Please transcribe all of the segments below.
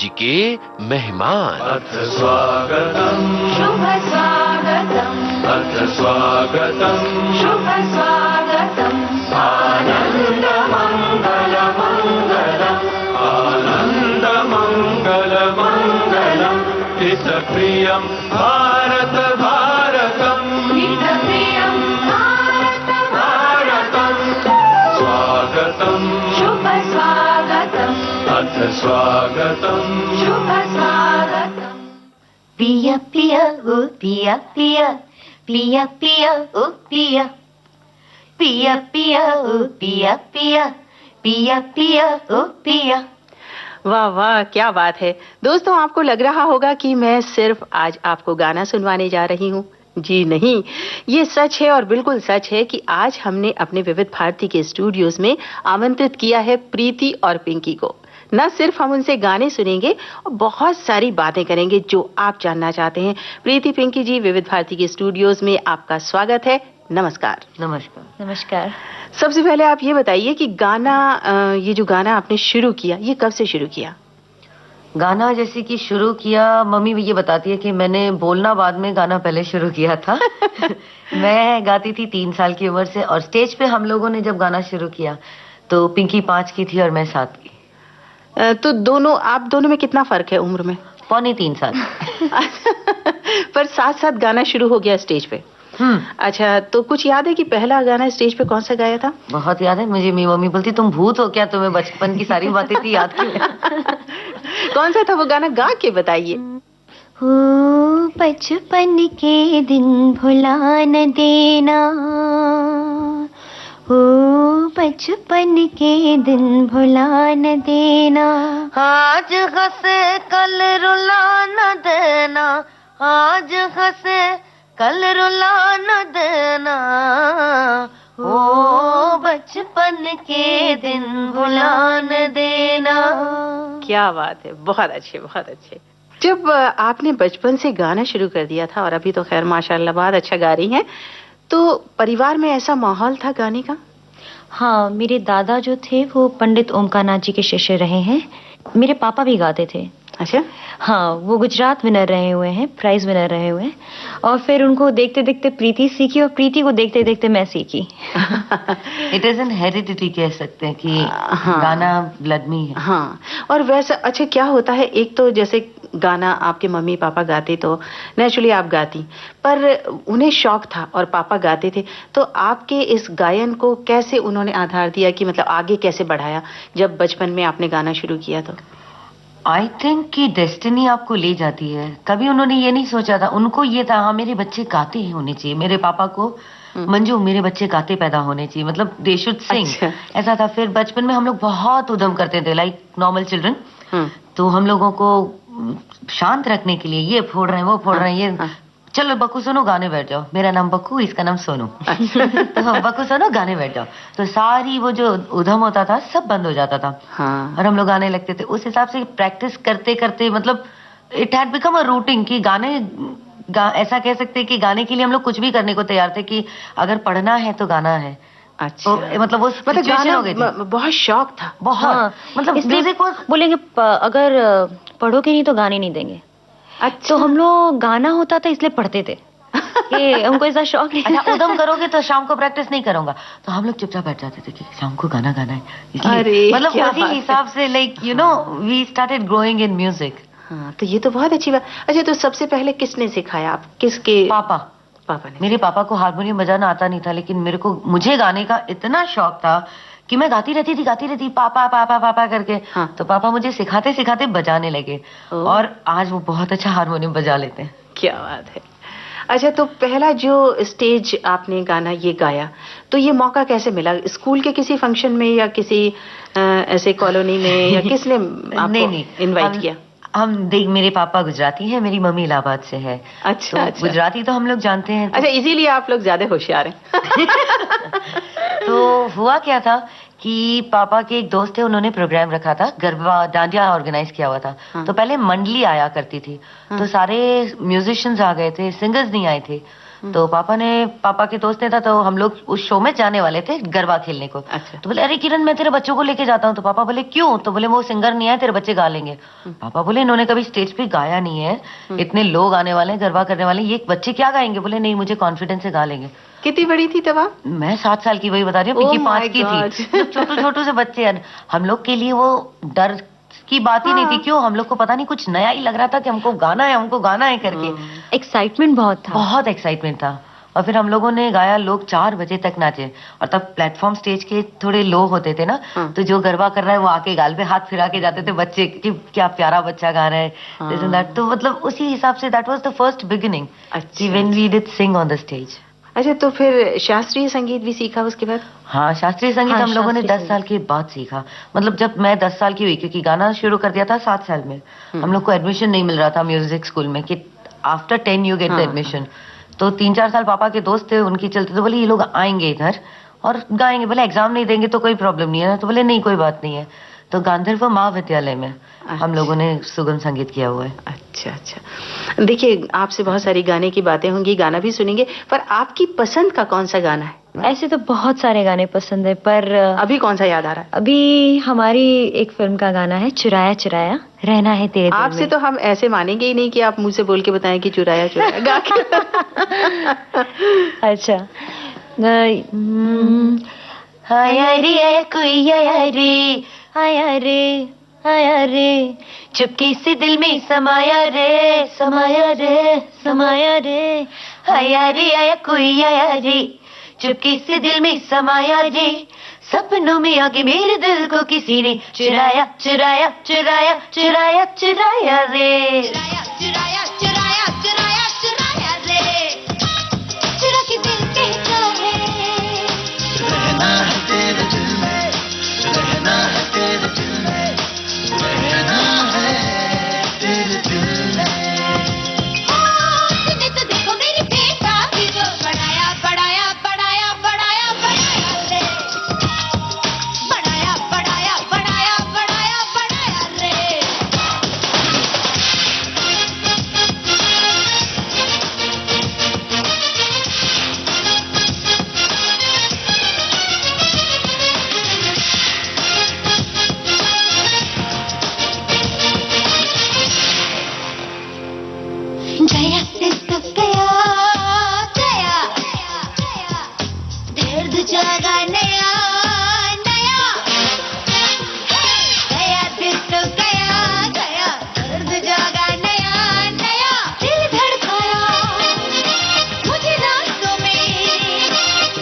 जी के मेहमान। अथ स्वागतम् शुभ स्वागतम् अथ स्वागतम् शुभ स्वागतम् आनन्द मङ्गल मङ्गलम् आनन्द मङ्गल मङ्गलम् हितप्रियम् भारत भारतम् हितप्रियम् भारत भारतम् स्वागतम् शुभ स्वागतम् अथ स्वागतम् शुभ स्वागतम् पिय पिय ओ पिय पिय पिय पिय ओ पिय पिय पिय ओ पिय पिय पिय पिय ओ पिय। वाह वाह, क्या बात है दोस्तों। आपको लग रहा होगा कि मैं सिर्फ आज आपको गाना सुनवाने जा रही हूँ। जी नहीं, ये सच है और बिल्कुल सच है कि आज हमने अपने विविध भारती के स्टूडियोज में आमंत्रित किया है प्रीति और पिंकी को। न सिर्फ हम उनसे गाने सुनेंगे और बहुत सारी बातें करेंगे जो आप जानना चाहते हैं। प्रीति, पिंकी जी, विविध भारती के स्टूडियोज में आपका स्वागत है। नमस्कार। नमस्कार। नमस्कार। सबसे पहले आप ये बताइए कि गाना, ये जो गाना आपने शुरू किया, ये कब से शुरू किया? गाना जैसे कि शुरू किया, मम्मी भी ये बताती है कि मैंने बोलना बाद में, गाना पहले शुरू किया था। मैं गाती थी 3 साल की उम्र से, और स्टेज पे हम लोगों ने जब गाना शुरू किया तो पिंकी 5 की थी और मैं 7 की। तो आप दोनों में कितना फर्क है उम्र में? 3.25 साल। पर साथ साथ गाना शुरू हो गया स्टेज पे। अच्छा, तो कुछ याद है कि पहला गाना स्टेज पे कौन सा गाया था? बहुत याद है मुझे। मेरी मम्मी बोलती तुम भूत हो क्या, तुम्हें बचपन की सारी बातें थी याद क्यों? कौन सा था वो गाना, गा के बताइए। हो बचपन के दिन भुला न देना, हो बचपन के दिन भुला न देना, आज हंसे कल रुला न देना, आज हंसे कल रुला न देना, ओ बचपन के दिन भुला न देना। क्या बात है, बहुत अच्छे, बहुत अच्छे। जब आपने बचपन से गाना शुरू कर दिया था और अभी तो खैर माशाल्लाह बहुत अच्छा गा रही हैं, तो परिवार में ऐसा माहौल था गाने का? हाँ, मेरे दादा जो थे वो पंडित ओमकारनाथ जी के शिष्य रहे हैं। मेरे पापा भी गाते थे। अच्छा। हाँ, वो गुजरात विनर रहे हुए हैं, प्राइज विनर रहे हुए हैं, और फिर उनको देखते देखते प्रीति सीखी और प्रीति को देखते देखते मैं सीखी। इट इज एन हेरिडिटी कह सकते हैं कि हाँ, गाना ब्लड में है। हाँ, और वैसे अच्छा क्या होता है, एक तो जैसे गाना आपके मम्मी पापा गाते तो नेचुरली आप गाती, पर उन्हें शौक था और पापा गाते थे, तो आपके इस गायन को कैसे उन्होंने आधार दिया कि मतलब आगे कैसे बढ़ाया जब बचपन में आपने गाना शुरू किया? तो आई थिंक कि डेस्टिनी आपको ले जाती है। कभी उन्होंने ये नहीं सोचा था, उनको ये था हाँ मेरे बच्चे गाते ही होने चाहिए। मेरे पापा को मंजू मेरे बच्चे गाते पैदा होने चाहिए, मतलब दे शुड सिंग। ऐसा था। फिर बचपन में हम लोग बहुत उद्यम करते थे लाइक नॉर्मल चिल्ड्रन। तो हम लोगों को शांत रखने के लिए ये फोड़ रहे हैं वो फोड़ रहे हैं, ये चलो बक्कू सोनू गाने बैठ जाओ, मेरा नाम बक्कू, इसका नाम सोनू। तो बक्कू सोनू गाने बैठ जाओ, तो सारी वो जो उधम होता था सब बंद हो जाता था। और हम लोग गाने लगते थे। उस हिसाब से प्रैक्टिस करते करते मतलब it had become a routine कि ऐसा कह सकते हैं कि गाने के लिए हम लोग कुछ भी करने को तैयार थे कि अगर पढ़ना है तो गाना है। अच्छा, तो, मतलब वो गाना हो गई थी। बहुत शौक था, बहुत। हाँ, मतलब इसलिए बोलेंगे अगर पढ़ोगे नहीं तो गाने नहीं देंगे। अच्छा, तो हम लोग गाना होता था इसलिए पढ़ते थे कि हमको ऐसा शौक नहीं। अच्छा, उदम करोगे तो शाम को प्रैक्टिस नहीं करूंगा, तो हम लोग चुपचाप बैठ जाते थे कि शाम को गाना गाना है इसलिए। मतलब उसी हिसाब से like you know we started growing in music. हाँ, तो ये तो बहुत अच्छी बात। अच्छा, तो सबसे पहले किसने सिखाया? आप किसके? पापा ने। मेरे पापा को हारमोनियम बजाना आता नहीं था, लेकिन मुझे गाने का इतना शौक था कि मैं गाती रहती पापा पापा पापा करके। हाँ। तो पापा मुझे सिखाते सिखाते बजाने लगे, और आज वो बहुत अच्छा हारमोनियम बजा लेते हैं। क्या बात है। अच्छा, तो पहला जो स्टेज आपने गाना ये गाया, तो ये मौका कैसे मिला? स्कूल के किसी फंक्शन में या किसी ऐसे कॉलोनी में, या किसने आपको इनवाइट किया? मेरे पापा गुजराती हैं, मेरी मम्मी इलाहाबाद से है। अच्छा, तो गुजराती तो हम लोग जानते हैं। अच्छा, इसीलिए आप लोग ज्यादा होशियार हैं। तो हुआ क्या था कि पापा के एक दोस्त थे, उन्होंने प्रोग्राम रखा था, गरबा डांडिया ऑर्गेनाइज किया हुआ था। तो पहले मंडली आया करती थी, तो सारे म्यूजिशियंस आ गए थे, सिंगर्स नहीं आए थे। तो पापा के दोस्त ने था, तो हम लोग उस शो में जाने वाले थे गरबा खेलने को। अच्छा। तो बोले अरे किरण मैं तेरे बच्चों को लेके जाता हूँ। तो पापा बोले क्यों? तो बोले वो सिंगर नहीं है, तेरे बच्चे गा लेंगे। पापा बोले इन्होंने कभी स्टेज पे गाया नहीं है, इतने लोग आने वाले हैं, गरबा करने वाले हैं, ये बच्चे क्या गाएंगे? बोले नहीं, मुझे कॉन्फिडेंस से गा लेंगे। कितनी बड़ी थी तब आप? मैं 7 साल की, वही बता रही हूँ, पिंकी Oh 5 my की God. थी। छोटे छोटे से बच्चे हैं, हम लोग के लिए वो डर की बात ही नहीं थी। क्यों? हम लोग को पता नहीं, कुछ नया ही लग रहा था कि हमको गाना है, हमको गाना है करके। एक्साइटमेंट बहुत था। बहुत एक्साइटमेंट था। और फिर हम लोगों ने गाया, लोग 4 बजे तक नाचे। और तब प्लेटफॉर्म स्टेज के थोड़े लो होते थे ना, तो जो गरबा कर रहा है वो आके गाल पे हाथ फिरा के जाते थे बच्चे कि क्या प्यारा बच्चा गा रहा है, दिस एंड दैट। तो मतलब उसी हिसाब से that was the first beginning when we did sing on the stage. अच्छा, तो फिर शास्त्रीय संगीत भी सीखा उसके बाद? हाँ, शास्त्रीय संगीत हाँ, हम लोगों ने शास्त्रीय 10 साल के बाद सीखा। मतलब जब मैं 10 साल की हुई, क्योंकि गाना शुरू कर दिया था 7 साल में, हम लोग को एडमिशन नहीं मिल रहा था म्यूजिक स्कूल में कि after 10 you get the admission. तो 3-4 साल पापा के दोस्त थे, उनकी चलते, तो बोले ये लोग आएंगे इधर और गाएंगे। बोले एग्जाम नहीं देंगे तो कोई प्रॉब्लम नहीं है ना? तो बोले नहीं, कोई बात नहीं है। तो गांधर्व महाविद्यालय में हम लोगों ने सुगम संगीत किया हुआ है। अच्छा अच्छा। देखिए, आपसे बहुत सारी गाने की बातें होंगी, गाना भी सुनेंगे, पर आपकी पसंद का कौन सा गाना है? ऐसे तो बहुत सारे गाने पसंद है, पर अभी कौन सा याद आ रहा है? अभी हमारी एक फिल्म का गाना है, चुराया चुराया रहना है तेरे दिल आपसे में। तो हम ऐसे मानेंगे ही नहीं कि आप मुंह से बोल के बताएं कि चुराया चुराया गा के। अच्छा। आया रे कोई आया रे, आया रे, आया रे, चुपके से दिल में समाया रे, समाया रे, समाया रे, आया रे आया कोई आया रे, चुपके से दिल में समाया रे, सपनों में आगे मेरे दिल को किसी ने चुराया चुराया चुराया चुराया चुराया रे, चुराया चुराया चुराया चुराया रे, चुरा के दिल पे जाए, रहना है तेरे दिल में, रहना है तेरे दिल में, रहना है तेरे दिल में। तूने तो देखो मेरी बेटा भी जो बढ़ाया बढ़ाया बढ़ाया बढ़ाया बढ़ाया रे, बढ़ाया बढ़ाया बढ़ाया बढ़ाया बढ़ाया रे। गया सिर्फ गया गया, दर्द जागा नया नया, गया सिर्फ गया गया, दर्द जागा नया नया, दिल धड़काया मुझे रातों में,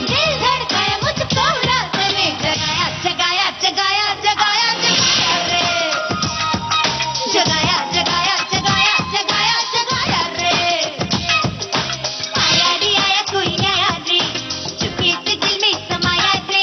दिल धड़काया मुझको रातों में, जगाया जगाया जगाया जगाया जगाया रे, जगाया जगाया जगाया जगाया जगाया रे, आया रे आया कोई नया रे, चुपके से दिल में समाया रे,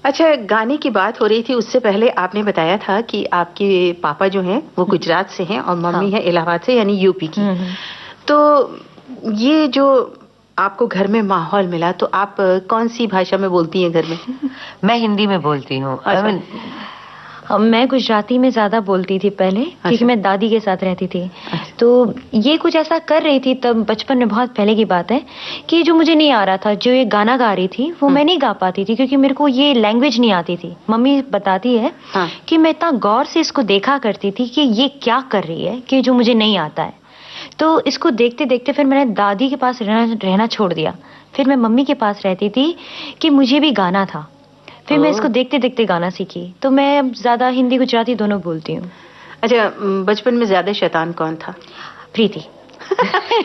अच्छा, गाने की बात हो रही थी, उससे पहले आपने बताया था कि आपके पापा जो हैं वो गुजरात से हैं और मम्मी है इलाहाबाद से, यानी यूपी की। तो ये जो आपको घर में माहौल मिला, तो आप कौन सी भाषा में बोलती हैं घर में? मैं हिंदी में बोलती हूँ। मैं गुजराती में ज्यादा बोलती थी पहले, क्योंकि मैं दादी के साथ रहती थी। तो ये कुछ ऐसा कर रही थी तब, बचपन में, बहुत पहले की बात है, कि जो मुझे नहीं आ रहा था, जो ये गाना गा रही थी वो मैं नहीं गा पाती थी, क्योंकि मेरे को ये लैंग्वेज नहीं आती थी। मम्मी बताती है कि मैं इतना गौर से इसको देखा करती थी कि ये क्या कर रही है, कि जो मुझे नहीं आता है। तो इसको देखते देखते फिर मैंने दादी के पास रहना छोड़ दिया। फिर मैं मम्मी के पास रहती थी कि मुझे भी गाना था। फिर मैं इसको देखते देखते गाना सीखी। तो मैं ज्यादा हिंदी गुजराती दोनों बोलती हूँ। अच्छा, बचपन में ज्यादा शैतान कौन था? प्रीति।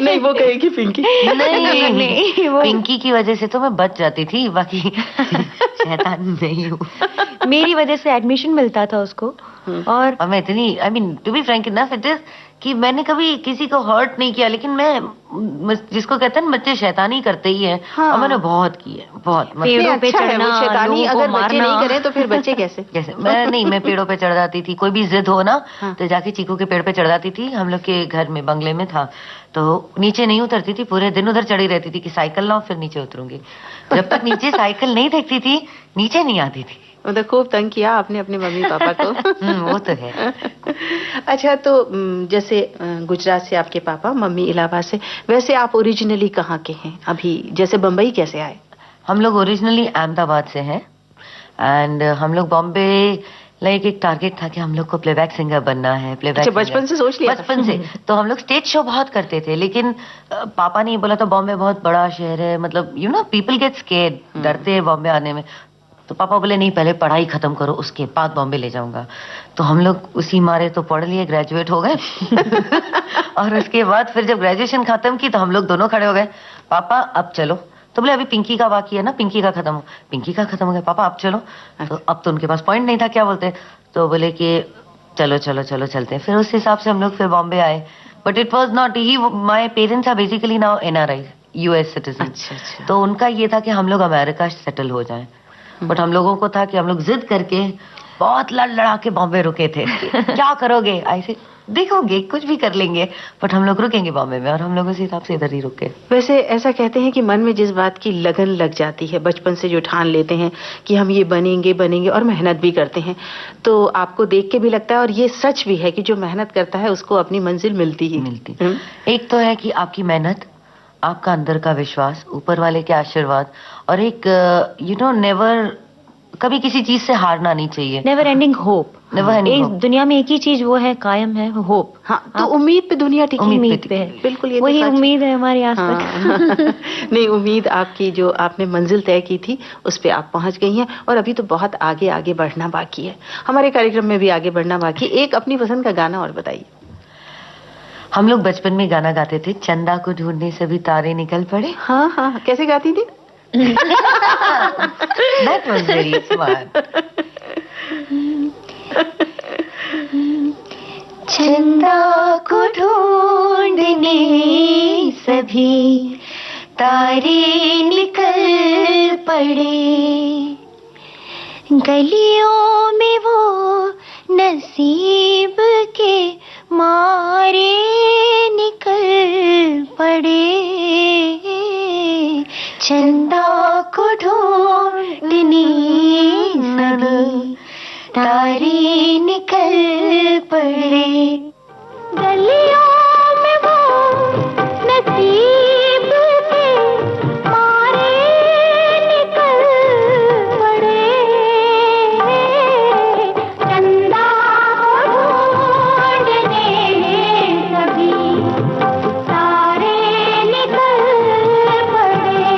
नहीं, वो कहेगी पिंकी। नहीं, वो पिंकी की वजह से तो मैं बच जाती थी, बाकी शैतान नहीं हूँ। मेरी वजह से एडमिशन मिलता था उसको। और मैं इतनी, I mean to be frank enough, it is कि मैंने कभी किसी को हर्ट नहीं किया, लेकिन मैं जिसको कहते हैं बच्चे शैतानी करते ही हैं। और मैंने बहुत की है, बहुत। पेड़ों पे चढ़ना, शैतानी अगर बच्चे नहीं करें तो फिर बच्चे कैसे? जैसे मैं पेड़ों पे चढ़ जाती थी, कोई भी जिद हो ना तो जाके चीकू के पेड़ पे चढ़ जाती थी। हम लोग के घर में बंगले में था, तो नीचे नहीं उतरती थी, पूरे दिन उधर चढ़ी रहती थी कि साइकिल लाओ फिर नीचे उतरूंगी। जब तक नीचे साइकिल नहीं देखती थी, नीचे नहीं आती थी। मतलब खूब तंग किया आपने अपने मम्मी पापा को। वो तो है। अच्छा, तो जैसे गुजरात से आपके पापा, मम्मी इलाहाबाद से, वैसे आप ओरिजिनली कहाँ के हैं? अभी जैसे बम्बई कैसे आए? हम लोग ओरिजिनली अहमदाबाद से हैं, एंड हम लोग बॉम्बे, लाइक एक टारगेट था कि हम लोग को प्लेबैक सिंगर बनना है। प्लेबैक अच्छा, बचपन से सोच लिया? बचपन से। तो हम लोग स्टेज शो बहुत करते थे, लेकिन पापा ने बोला था बॉम्बे बहुत बड़ा शहर है, मतलब you know people get scared, डरते हैं बॉम्बे आने में। तो पापा बोले नहीं, पहले पढ़ाई खत्म करो, उसके बाद बॉम्बे ले जाऊंगा। तो हम लोग उसी मारे तो पढ़ लिए, ग्रेजुएट हो गए। और उसके बाद फिर जब ग्रेजुएशन खत्म की तो हम लोग दोनों खड़े हो गए, पापा अब चलो। तो बोले अभी पिंकी का बाकी है ना, पिंकी का खत्म हो गया, पापा अब चलो। तो अब तो उनके पास पॉइंट नहीं था, क्या बोलते। तो बोले कि चलो चलो चलो चलते हैं। फिर उस हिसाब से हम लोग फिर बॉम्बे आए। But it was not he, my parents are basically now NRI, US citizen. अच्छा। तो उनका ये था कि हम लोग अमेरिका सेटल हो जाएं। बट हम लोगों को था कि हम लोग जिद करके बहुत लड़ा के बॉम्बे रुके थे। क्या करोगे? ऐसे देखोगे कुछ भी कर लेंगे, बट हम लोग रुकेंगे बॉम्बे में, और हम लोग उसी हिसाब से इधर ही रुके। वैसे ऐसा कहते हैं कि मन में जिस बात की लगन लग जाती है, बचपन से जो ठान लेते हैं कि हम ये बनेंगे और मेहनत भी करते हैं, तो आपको देख के भी लगता है, और ये सच भी है कि जो मेहनत करता है उसको अपनी मंजिल मिलती ही मिलती। एक तो है कि आपकी मेहनत, आपका अंदर का विश्वास, ऊपर वाले के आशीर्वाद, और एक यू नो नेवर, कभी किसी चीज से हारना नहीं चाहिए। Never ending hope. Never ending hope. दुनिया में एक ही चीज वो है, कायम है, होप। हाँ, तो उम्मीद पे दुनिया टिकी। उम्मीद पे है, बिल्कुल, ये वही तो सच उम्मीद है हमारे आस पास। हाँ। नहीं, उम्मीद आपकी, जो आपने मंजिल तय की थी उस पे आप पहुंच गई हैं, और अभी तो बहुत आगे आगे बढ़ना बाकी है। हमारे कार्यक्रम में भी आगे बढ़ना बाकी। एक अपनी पसंद का गाना और बताइए। हम लोग बचपन में गाना गाते थे, चंदा को ढूंढने से भी तारे निकल पड़े। हाँ, कैसे गाती थी? That was very smart. चंदा को ढूंढने सभी तारे निकल पड़े, गलियों में वो नसीब के मारे निकल पड़े, चंदा को ढूंढने सभी तारे निकल पड़े, गलियों में वो नसीब के मारे निकल पड़े, चंदा ढूंढने सभी तारे निकल पड़े।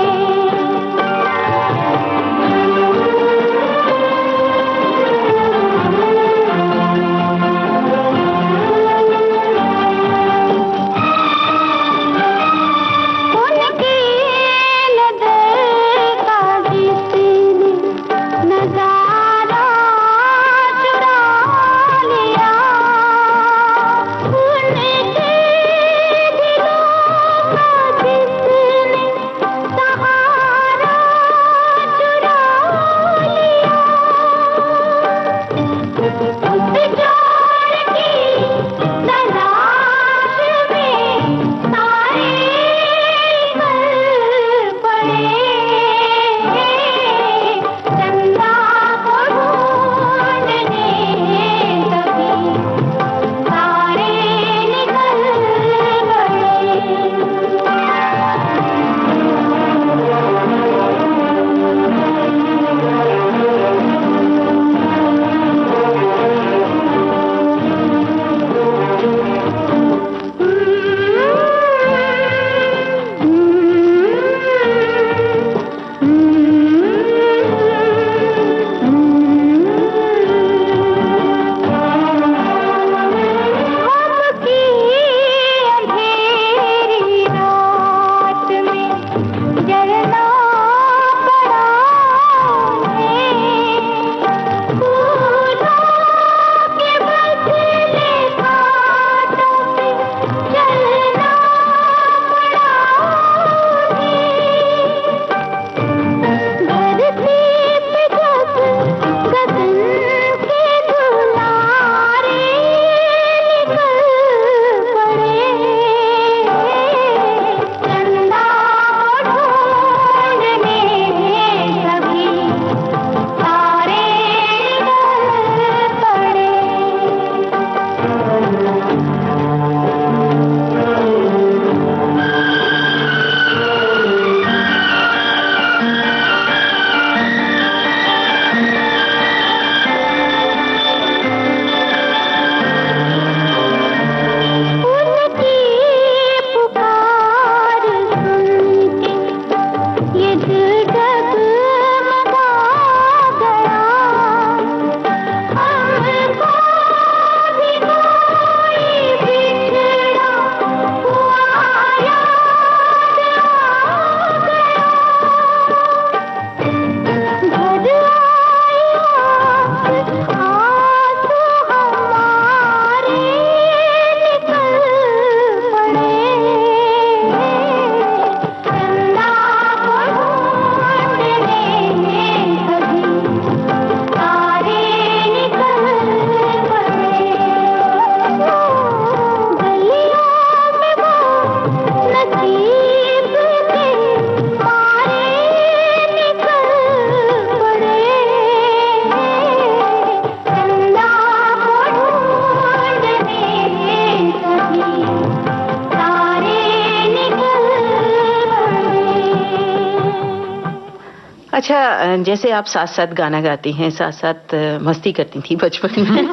अच्छा, जैसे आप साथ साथ गाना गाती हैं, साथ साथ मस्ती करती थी बचपन में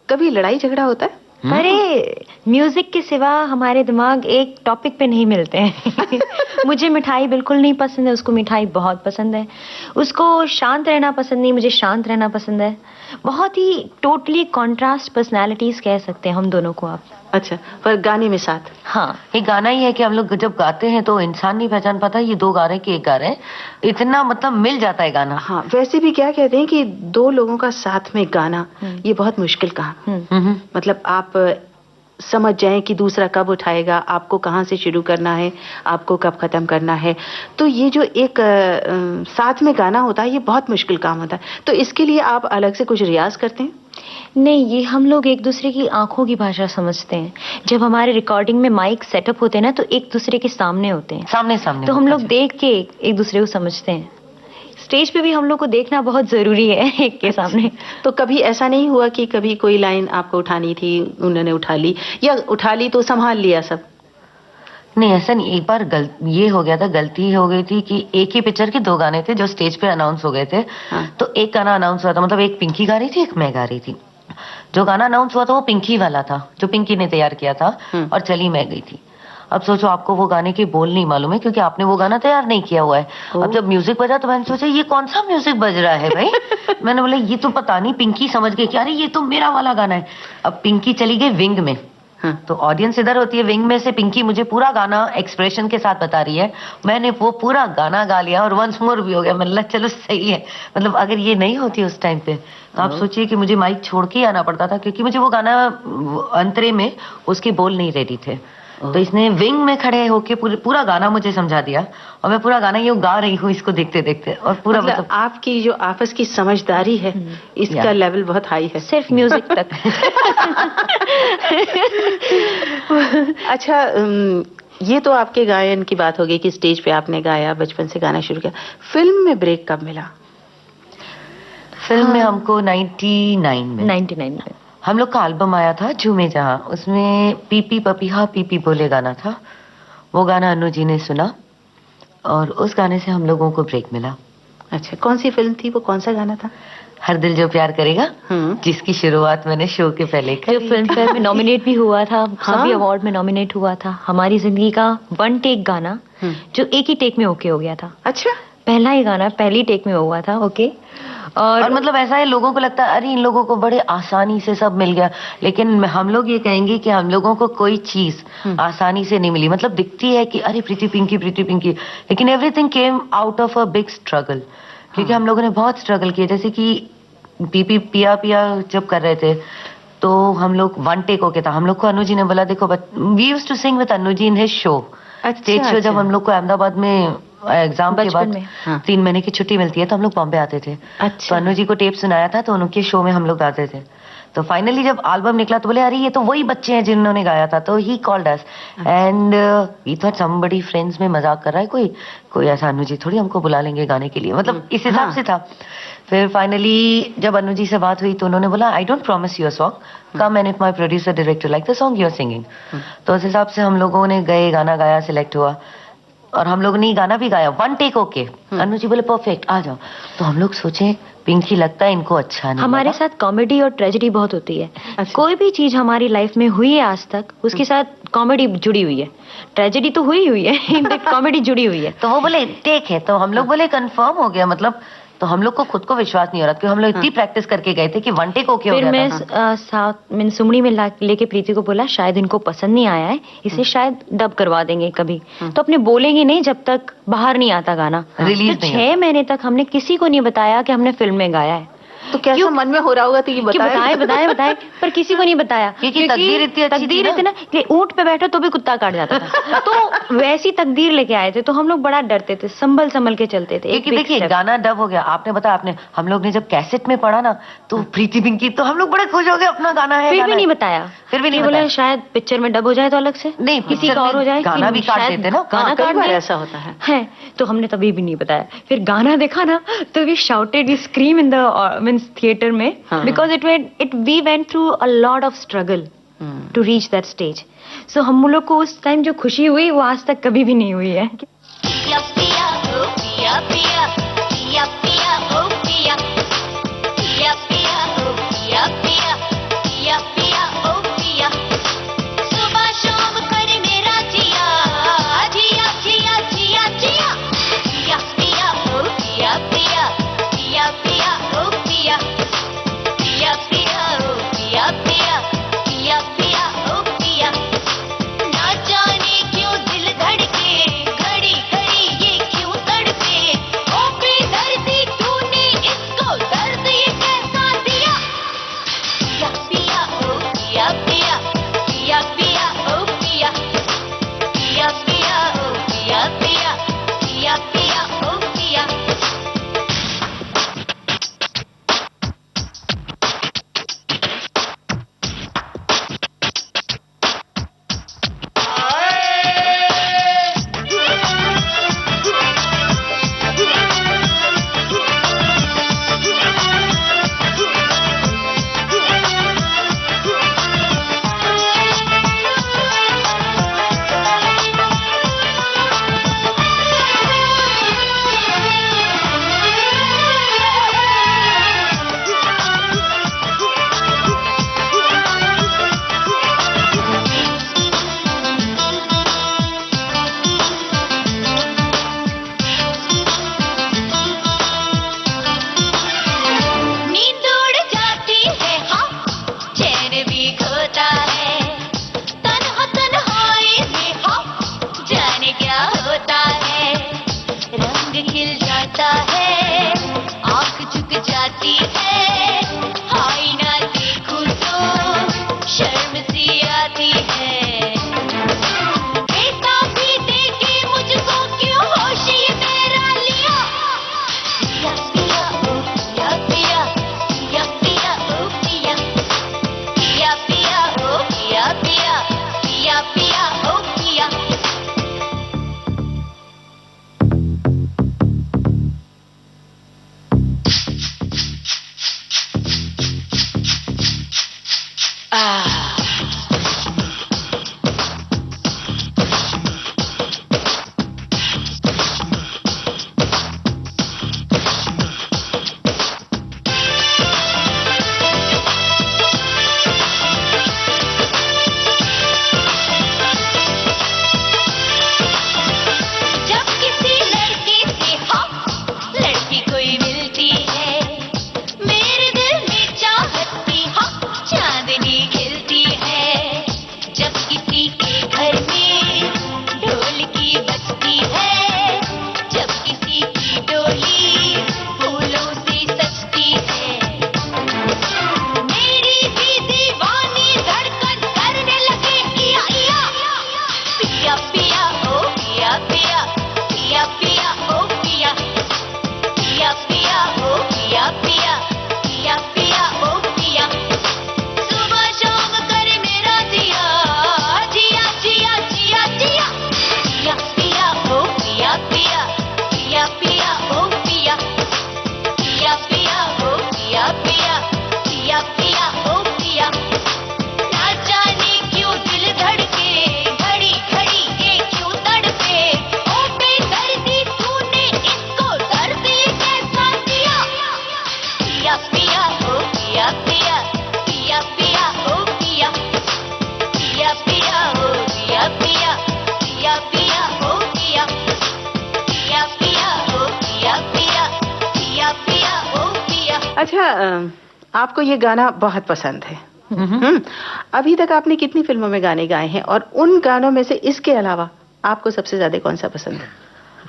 कभी लड़ाई झगड़ा होता है? अरे म्यूजिक के सिवा हमारे दिमाग एक टॉपिक पे नहीं मिलते हैं मुझे मिठाई बिल्कुल नहीं पसंद है, उसको मिठाई बहुत पसंद है। उसको शांत रहना पसंद नहीं, मुझे शांत रहना पसंद है। बहुत ही टोटली कॉन्ट्रास्ट पर्सनालिटीज कह सकते हैं हम दोनों को आप। अच्छा, पर गाने में साथ? हाँ, एक गाना ही है कि हम लोग जब गाते हैं तो इंसान नहीं पहचान पाता ये दो गा रहे हैं कि एक गा रहे हैं, इतना मतलब मिल जाता है गाना। हाँ, वैसे भी क्या कहते हैं कि दो लोगों का साथ में गाना ये बहुत मुश्किल काम। मतलब आप समझ जाएं कि दूसरा कब उठाएगा, आपको कहाँ से शुरू करना है, आपको कब खत्म करना है। तो ये जो एक साथ में गाना होता है ये बहुत मुश्किल काम होता है। तो इसके लिए आप अलग से कुछ रियाज करते हैं? नहीं, ये हम लोग एक दूसरे की आंखों की भाषा समझते हैं। जब हमारे रिकॉर्डिंग में माइक सेटअप होते हैं ना, तो एक दूसरे के सामने होते हैं, सामने सामने, तो हम लोग देख के एक दूसरे को समझते हैं। स्टेज पे भी हम लोग को देखना बहुत जरूरी है एक के सामने। तो कभी ऐसा नहीं हुआ कि कभी कोई लाइन आपको उठानी थी, उन्होंने उठा ली, या उठा ली तो संभाल लिया सब? नहीं, ऐसा नहीं। एक बार ये हो गया था, गलती हो गई थी कि एक ही पिक्चर के दो गाने थे जो स्टेज पे अनाउंस हो गए थे। हाँ। तो एक गाना अनाउंस हुआ था, मतलब एक पिंकी गा रही थी, एक मैं गा रही थी। जो गाना अनाउंस हुआ था वो पिंकी वाला था, जो पिंकी ने तैयार किया था, और चली मैं गई थी। अब सोचो, आपको वो गाने के बोल नहीं मालूम है क्योंकि आपने वो गाना तैयार नहीं किया हुआ है। अब जब म्यूजिक बजा तो मैंने सोचा ये कौन सा म्यूजिक बज रहा है भाई मैंने बोला ये तो पता नहीं। पिंकी समझ गई कि अरे ये तो मेरा वाला गाना है। अब पिंकी चली गई विंग में। हाँ। तो ऑडियंस इधर होती है, विंग में से पिंकी मुझे पूरा गाना एक्सप्रेशन के साथ बता रही है। मैंने वो पूरा गाना गा लिया और वंस मोर भी हो गया। मैंने चलो सही है। मतलब अगर ये नहीं होती उस टाइम पे तो आप सोचिए कि मुझे माइक छोड़ के आना पड़ता था, क्योंकि मुझे वो गाना अंतरे में उसके बोल नहीं रेडी थे। तो इसने विंग में खड़े होके पूरा गाना मुझे समझा दिया, और मैं पूरा गाना ये गा रही हूँ इसको देखते देखते। और पूरा मतलब आपकी जो आपस की समझदारी है इसका लेवल बहुत हाई है, सिर्फ म्यूजिक तक अच्छा, ये तो आपके गायन की बात हो गई कि स्टेज पे आपने गाया, बचपन से गाना शुरू किया। फिल्म में ब्रेक कब मिला? फिल्म में हमको 99 में हम लोग का एल्बम आया था झूमे जहां, उसमें पीपी पपीहा पीपी बोले गाना था। वो गाना अनु जी ने सुना और उस गाने से हम लोगों को ब्रेक मिला। अच्छा, कौन सी फिल्म थी वो, कौन सा गाना था? हर दिल जो प्यार करेगा, जिसकी शुरुआत मैंने शो के पहले करी। जो फिल्म फेयर में नॉमिनेट भी हुआ था, सभी अवार्ड में नॉमिनेट हुआ था। हमारी जिंदगी का वन टेक गाना जो एक ही टेक में ओके हो गया था। अच्छा, पहला ही गाना पहली टेक में हुआ था ओके। और मतलब ऐसा है, लोगों को लगता है अरे इन लोगों को बड़े आसानी से सब मिल गया, लेकिन हम लोग ये कहेंगे कि हम लोगों को कोई चीज आसानी से नहीं मिली। मतलब दिखती है कि अरे प्रीति पिंकी, लेकिन everything came out of a big struggle. क्योंकि हम लोगों ने बहुत स्ट्रगल किया। जैसे कि पीपी पिया जब कर रहे थे तो हम लोग वन टेक ओके था। हम लोग को अनु जी ने बोला देखो, we used to sing with Anu ji in his show, stage show. जब हम लोग को अहमदाबाद में एग्जाम के बाद 3 महीने की छुट्टी मिलती है तो हम लोग बॉम्बे आते थे। तो अनु जी को टेप सुनाया था तो उनके शो में हम लोग गाते थे। तो फाइनली जब एल्बम निकला तो बोले अरे ये तो वही बच्चे हैं जिन्होंने गाया था। तो he called us and we thought somebody friends में मजाक कर रहा है कोई ऐसा। अनु जी थोड़ी हमको बुला लेंगे गाने के लिए, मतलब इस हिसाब से था। फिर फाइनली जब अनु जी से बात हुई तो उन्होंने बोला I don't promise you a song, come and if my producer director like the song you are singing. तो उस हिसाब से हम लोगों ने गए, गाना गाया, सिलेक्ट हुआ और हम लोगों ने गाना भी गाया one take okay. Anu ji बोले परफेक्ट आ जाओ। तो हम लोग सोचे पिंकी लगता है इनको अच्छा नहीं। हमारे साथ कॉमेडी और ट्रेजेडी बहुत होती है। अच्छा। कोई भी चीज हमारी लाइफ में हुई है आज तक, उसके साथ कॉमेडी जुड़ी हुई है। ट्रेजेडी तो हुई है बट कॉमेडी जुड़ी हुई है। तो वो बोले टेक है, तो हम लोग बोले कंफर्म हो गया। मतलब तो हम लोग को खुद को विश्वास नहीं हो रहा, क्योंकि हम लोग इतनी प्रैक्टिस करके गए थे कि वन टेक ओके हो गया। फिर मैं सुमड़ी में लेके प्रीति को बोला शायद इनको पसंद नहीं आया है, इसे शायद डब करवा देंगे कभी। तो अपने बोलेंगे नहीं जब तक बाहर नहीं आता गाना। रिलीज तो 6 महीने तक हमने किसी को नहीं बताया कि हमने फिल्म में गाया है। तो कैसा मन में हो रहा होगा तो ये बताए पर किसी को नहीं बताया, क्योंकि तकदीर इतनी ना कि ऊंट पे बैठो तो भी कुत्ता काट जाता था। तो वैसी तकदीर लेके आए थे, तो हम लोग बड़ा डरते थे, संभल के चलते थे। देखिए गाना डब हो गया, आपने बताया हम लोग ने जब कैसेट में पढ़ा ना तो प्रीति पिंकी, तो हम लोग बड़े खुश हो गए, अपना गाना है। फिर भी नहीं बताया, बोला शायद पिक्चर में डब हो जाए तो अलग से, नहीं किसी का और हो जाए, गाना भी काट देते ना, गाना काट ऐसा होता है। तो हमने तभी भी नहीं बताया। फिर गाना देखा ना तो we shouted, we scream in the theatre में, because we went through a lot of struggle to reach that stage. So हम लोग को उस टाइम जो खुशी हुई वो आज तक कभी भी नहीं हुई है। पिया पिया ओ पिया पिया आता है, आंख झुक जाती है, आईना देखूं तो शर्म सी आती है। बेताबी देके मुझको क्यों होश ये तेरा लिया? पिया पिया ओ पिया पिया, पिया पिया ओ पिया, पिया पिया ओ पिया पिया, पिया पिया ओ पिया। जब किसी लड़की से लड़की कोई मिलती है, मेरे दिल में चाहत की चांदनी खिलती है। जब किसी के घर में ढोलकी बजती है, जब किसी की डोली फूलों से सजती है, मेरी भी दीवानी धड़कन करने लगे इया इया। पिया पिया ओ पिया पिया, पिया पिया ओ पिया, पिया पिया ओ पिया पिया, पिया पिया ओ पिया। सुबह शाम करे मेरा जिया, जिया जिया जिया जिया। पिया पिया ओ पिया पिया, पिया पिया ओ पिया, पिया पिया ओ पिया पिया, पिया पिया ओ पिया। ना जाने क्यों दिल धड़के, घड़ी घड़ी ये क्यों तड़पे, ओ बेदर्दी तूने इसको दर्द ये कैसा दिया? पिया पिया ओ पिया पिया, पिया पिया ओ पिया, पिया पिया ओ पिया पिया, पिया पिया ओ पिया, पिया पिया ओ पिया पिया, पिया पिया ओ पिया। अच्छा, आपको ये गाना बहुत पसंद है। अभी तक आपने कितनी फिल्मों में गाने गाए हैं, और उन गानों में से इसके अलावा आपको सबसे ज्यादा कौन सा पसंद है?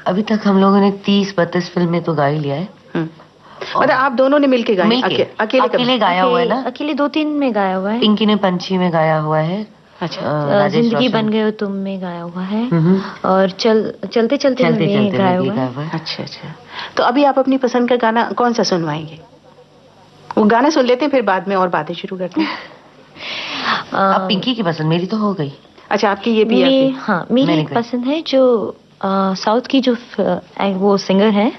अभी तक हम लोगों ने 30-32 फिल्में तो गा ही लिया है। मतलब आप दोनों ने मिलके गाए? मिलके अकेले गाया हुआ है ना। अकेले 2-3 में गाया हुआ है। पिंकी ने पंछी में गाया हुआ है। अच्छा। राजेश जिंदगी रोशन। बन गए हो तुम में गाया हुआ है, और चलते चलते में भी गाया हुआ है। अच्छा अच्छा, तो अभी आप अपनी पसंद का गाना कौन सा सुनवाएंगे? वो गाना सुन लेते हैं, फिर बाद में और बातें शुरू करते हैं। अब पिंकी की पसंद, मेरी तो हो गई। अच्छा, आपकी ये भी है? हाँ, मेरी पसंद है जो साउथ की जो वो सिंगर है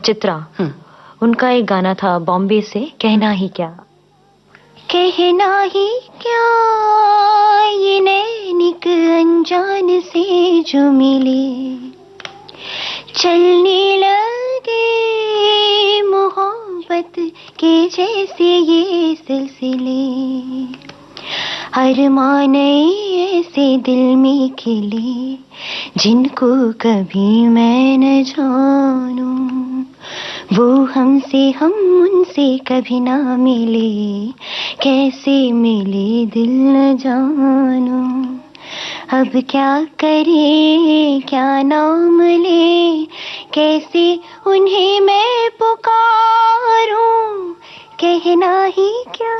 चित्रा, उनका एक गाना था बॉम्बे से, कहना ही क्या। कहना ही क्या ये नैनिक अनजान से जो मिले, चलने लगे मोहब्बत के जैसे ये सिलसिले, अरमान ऐसे दिल में खिले जिनको कभी मैं न जानूं, वो हमसे हम उनसे कभी ना मिले, कैसे मिले दिल न जानो। अब क्या करे क्या नाम ले, कैसे उन्हें मैं पुकारूं, कहना ही क्या।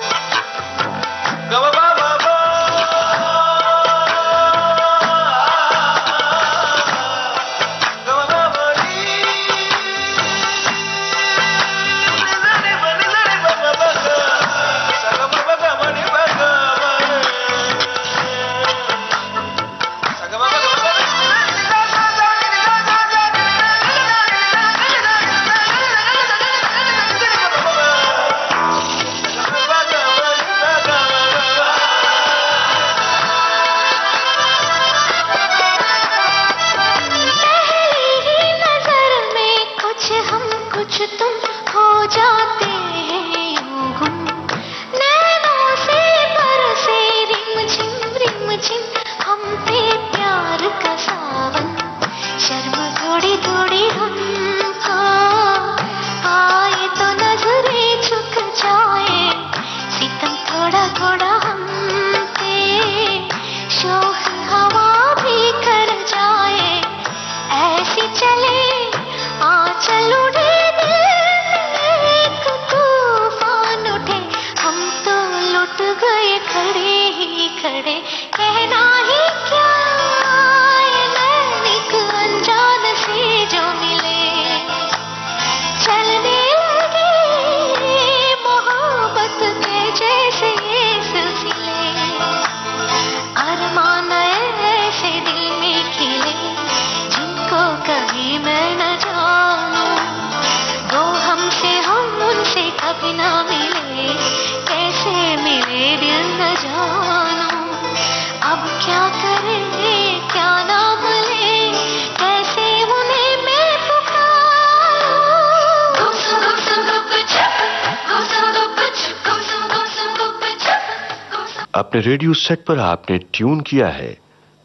अपने रेडियो सेट पर आपने ट्यून किया है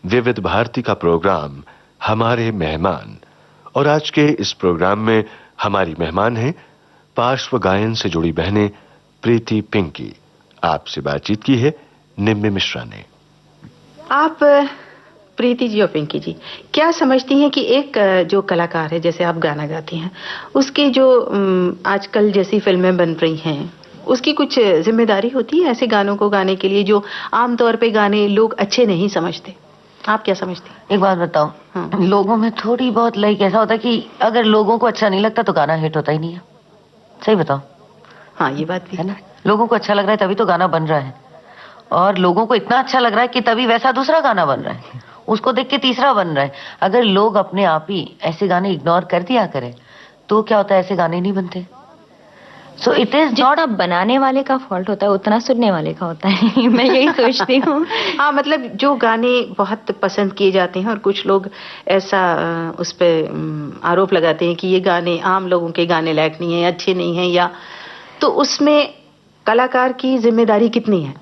विविध भारती का प्रोग्राम हमारे मेहमान। और आज के इस प्रोग्राम में हमारी मेहमान हैं पार्श्व गायन से जुड़ी बहनें प्रीति पिंकी। आपसे बातचीत की है निम्मी मिश्रा ने। आप प्रीति जी और पिंकी जी क्या समझती हैं कि एक जो कलाकार है, जैसे आप गाना गाती हैं, उसकी जो आजकल जैसी फिल्में बन रही हैं, उसकी कुछ जिम्मेदारी होती है ऐसे गानों को गाने के लिए जो आमतौर पे गाने लोग अच्छे नहीं समझते? आप क्या समझती हैं? एक बात बताओ, लोगों में थोड़ी बहुत लाइक ऐसा होता है कि अगर लोगों को अच्छा नहीं लगता तो गाना हिट होता ही नहीं है। सही बताओ। हाँ, ये बात भी है ना। लोगों को अच्छा लग रहा है तभी तो गाना बन रहा है, और लोगों को इतना अच्छा लग रहा है कि तभी वैसा दूसरा गाना बन रहा है, उसको देख के तीसरा बन रहा है। अगर लोग अपने आप ही ऐसे गाने इग्नोर कर दिया करें तो क्या होता है, ऐसे गाने नहीं बनते। सो इट इज जितना बनाने वाले का फॉल्ट होता है उतना सुनने वाले का होता है। मैं यही सोचती हूँ। हाँ, मतलब जो गाने बहुत पसंद किए जाते हैं और कुछ लोग ऐसा उस पे आरोप लगाते हैं कि ये गाने आम लोगों के गाने लायक नहीं है, अच्छे नहीं है, या तो उसमें कलाकार की जिम्मेदारी कितनी है?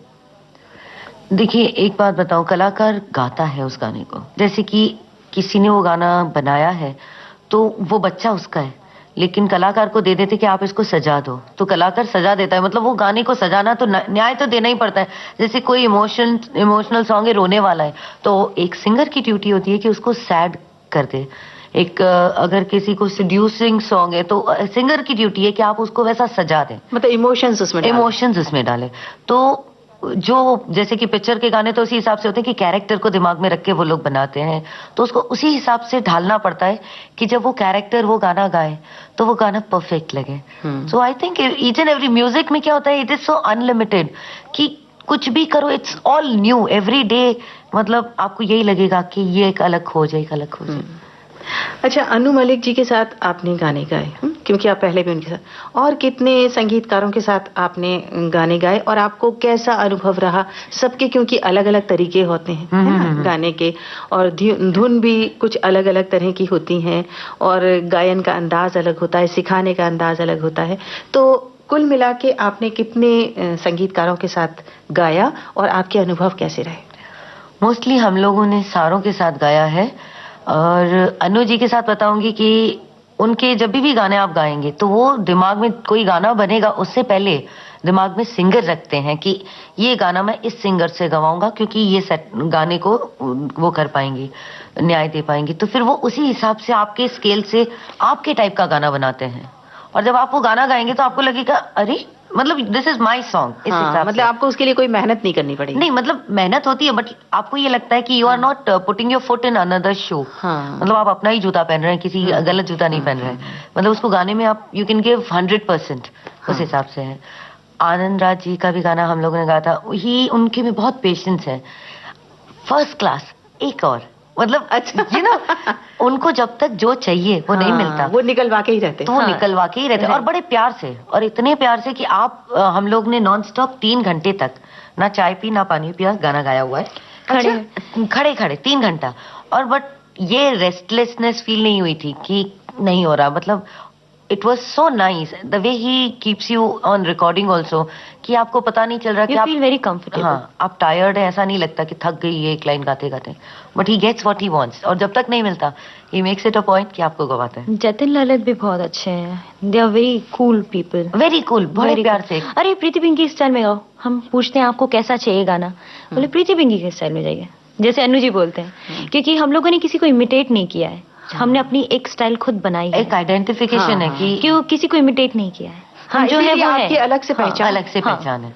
देखिए एक बात बताऊं, कलाकार गाता है उस गाने को, जैसे कि किसी ने वो गाना बनाया है तो वो बच्चा उसका है, लेकिन कलाकार को दे देते कि आप इसको सजा दो, तो कलाकार सजा देता है। मतलब वो गाने को सजाना तो न्याय तो देना ही पड़ता है। जैसे कोई इमोशनल सॉन्ग है, रोने वाला है, तो एक सिंगर की ड्यूटी होती है कि उसको सैड कर दे। एक अगर किसी को सेड्यूसिंग सॉन्ग है तो सिंगर की ड्यूटी है कि आप उसको वैसा सजा दें, मतलब इमोशंस उसमें डालें। तो जो जैसे कि पिक्चर के गाने तो उसी हिसाब से होते हैं कि कैरेक्टर को दिमाग में रख के वो लोग बनाते हैं, तो उसको उसी हिसाब से ढालना पड़ता है कि जब वो कैरेक्टर वो गाना गाए तो वो गाना परफेक्ट लगे। So I think each and every music में क्या होता है, इट इज सो अनलिमिटेड कि कुछ भी करो, it's all new every day. मतलब आपको यही लगेगा कि ये एक अलग खोज है, एक अलग खोज है। अच्छा, अनु मलिक जी के साथ आपने गाने गाए, क्योंकि आप पहले भी उनके साथ, और कितने संगीतकारों के साथ आपने गाने गाए और आपको कैसा अनुभव रहा? सबके क्योंकि अलग अलग तरीके होते हैं, है ना, गाने के, और धुन भी कुछ अलग अलग तरह की होती हैं, और गायन का अंदाज अलग होता है, सिखाने का अंदाज अलग होता है। तो कुल मिला के आपने कितने संगीतकारों के साथ गाया और आपके अनुभव कैसे रहे? मोस्टली हम लोगों ने सारों के साथ गाया है, और अनु जी के साथ बताऊंगी कि उनके जब भी गाने आप गाएंगे तो वो दिमाग में कोई गाना बनेगा उससे पहले दिमाग में सिंगर रखते हैं कि ये गाना मैं इस सिंगर से गवाऊंगा क्योंकि ये गाने को वो कर पाएंगी, न्याय दे पाएंगी। तो फिर वो उसी हिसाब से आपके स्केल से आपके टाइप का गाना बनाते हैं, और जब आप वो गाना गाएंगे तो आपको लगेगा अरे मतलब दिस इज माई सॉन्ग। इस हिसाब मतलब आपको उसके लिए कोई मेहनत नहीं करनी पड़ेगी? नहीं, मतलब मेहनत होती है, बट आपको ये लगता है कि you are not putting your foot in another shoe. मतलब आप अपना ही जूता पहन रहे हैं, किसी गलत जूता नहीं पहन रहे हैं। मतलब उसको गाने में आप यू कैन गिव 100%, उस हिसाब से है। आनंद राज जी का भी गाना हम लोगों ने गाया था, उनके में बहुत पेशेंस है, फर्स्ट क्लास। एक और मतलब अच्छा यू नो उनको जब तक जो चाहिए वो नहीं मिलता, वो निकलवा के ही रहते, तो वो निकलवा के ही रहते, और बड़े प्यार से, और इतने प्यार से कि आप हम लोग ने नॉन स्टॉप 3 घंटे तक ना चाय पी ना पानी पिया, गाना गाया हुआ है खड़े खड़े 3 घंटा। और बट ये रेस्टलेसनेस फील नहीं हुई थी कि नहीं हो रहा। मतलब it was so nice the way he keeps you on recording also, कि आपको पता नहीं चल रहा कि आप फील वेरी कंफर्टेबल। हाँ, आप टायर्ड है, ऐसा नहीं लगता कि थक गई है एक लाइन गाते गाते, but he gets what he wants, और जब तक नहीं मिलता he makes it a point कि आपको गवाते हैं। जतिन ललित भी बहुत अच्छे हैं, they are very cool people, very cool, बड़े प्यार से। अरे प्रीति पिंकी स्टाइल में गाओ, हम पूछते हैं आपको कैसा चाहिए गाना, बोले प्रीति पिंकी के स्टाइल में जाइए, जैसे अनु जी बोलते हैं, क्योंकि हम लोगों ने किसी को इमिटेट नहीं किया है, हमने अपनी एक स्टाइल खुद बनाई है, एक आइडेंटिफिकेशन है कि क्यों किसी को इमिटेट नहीं किया है, हम जो है वो आपकी है, अलग से पहचान, अलग से पहचान है।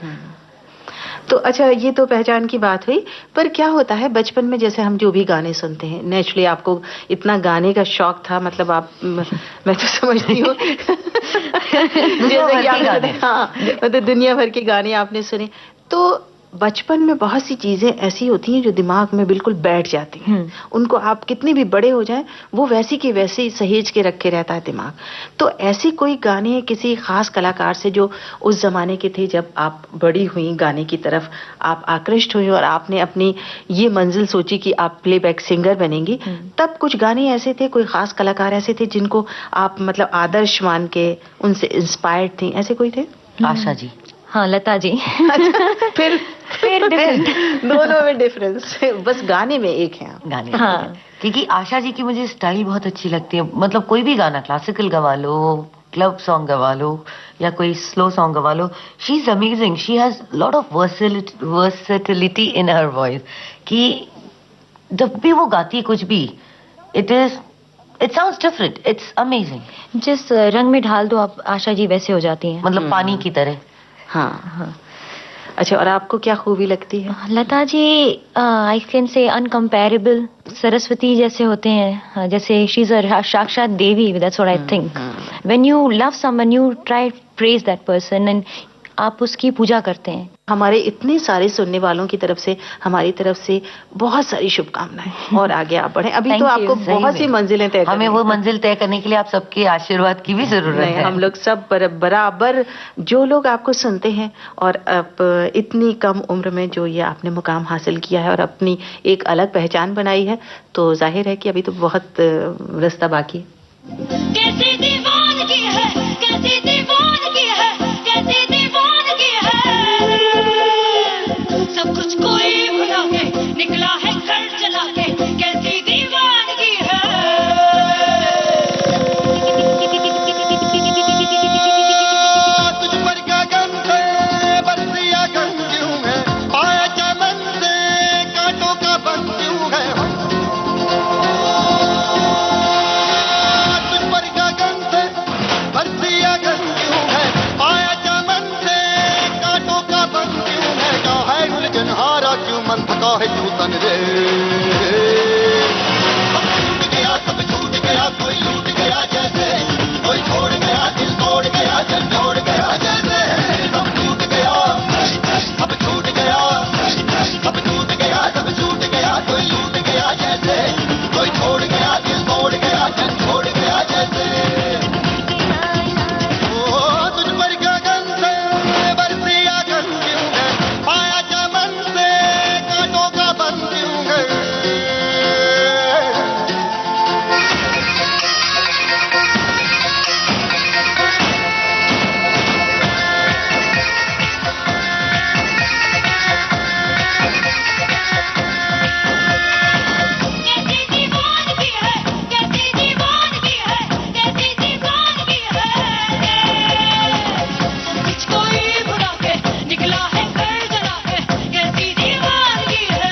तो अच्छा, ये तो पहचान की बात हुई, पर क्या होता है बचपन में जैसे हम जो भी गाने सुनते हैं, नेचुरली आपको इतना गाने का शौक था, मतलब आप मैं तो समझती हूँ जैसे कि आपने, हाँ, मतलब दुनिया भर के गाने आपने सुने, तो बचपन में बहुत सी चीजें ऐसी होती हैं जो दिमाग में बिल्कुल बैठ जाती हैं, उनको आप कितने भी बड़े हो जाएं वो वैसी की वैसी सहेज के रखे रहता है दिमाग। तो ऐसी कोई गाने किसी खास कलाकार से जो उस जमाने के थे, जब आप बड़ी हुई गाने की तरफ आप आकृष्ट हुई और आपने अपनी ये मंजिल सोची कि आप प्लेबैक सिंगर बनेंगी, तब कुछ गाने ऐसे थे, कोई खास कलाकार ऐसे थे जिनको आप मतलब आदर्श मान के उनसे इंस्पायर्ड थी, ऐसे कोई थे? आशा जी। हाँ, लता जी। अच्छा, फिर फिर different। दोनों में डिफरेंस, बस गाने में एक है आप। गाने हाँ। क्योंकि आशा जी की मुझे स्टाइल बहुत अच्छी लगती है, मतलब कोई भी गाना, क्लासिकल गवा लो, क्लब सॉन्ग गवा लो या कोई स्लो सॉन्ग गवा लो, she is amazing, she has lot of versatility in her voice, कि जब भी वो गाती है कुछ भी, it sounds different, it's amazing. जिस रंग में ढाल दो आप आशा जी वैसे हो जाती हैं। मतलब पानी की तरह। हाँ हाँ। अच्छा, और आपको क्या खूबी लगती है? Lata ji I can say incomparable, Saraswati जैसे होते हैं, जैसे शी इज अ साक्षात देवी, that's what I think. When you love someone you try praise that person and आप उसकी पूजा करते हैं। हमारे इतने सारे सुनने वालों की तरफ से, हमारी तरफ से बहुत सारी शुभकामनाएं, और आगे आप बढ़ें। अभी तो आपको बहुत सी मंजिलें तय हमें वो मंजिल तय करने के लिए आप सबके आशीर्वाद की भी जरूरत है। हम लोग सब बराबर, जो लोग आपको सुनते हैं, और अब इतनी कम उम्र में जो ये आपने मुकाम हासिल किया है और अपनी एक अलग पहचान बनाई है, तो जाहिर है कि अभी तो बहुत रास्ता बाकी है। कैसी दीवानगी है, कैसी दीवानगी है, कैसी दीवानगी है, सब कुछ कोई भुला के निकला है घर चला के, कैसी दीवानगी है। तुझ पर गगन से बरसी आगन क्यों है, पाया चमन से कांटों का बन क्यों है। तुझ पर गगन से बरसी आगन क्यों है, पाया चमन से कांटों का बन क्यों है। क्या है उलझन हारा क्यों, मन थका है क्यों तन रे। सब छूट गया, सब छूट गया, कोई लूट गया जैसे, कोई छोड़ गया, दिल तोड़ गया, जल जोड़ गया जैसे। सब छूट गया, सब छूट गया, सब छूट गया, सब छूट गया, कोई लूट गया जैसे, कोई छोड़ गया, दिल तोड़ गया, जल छोड़ गया जैसे। ओ तुझ पर गगन से बरसी आगन क्यों है, पाया चमन से कांटों का बन क्यों है। कैसी दीवानगी है, कैसी दीवानगी है, कैसी दीवानगी है, कुछ कोई भुला के निकला है घर जला के, कैसी दीवानगी है।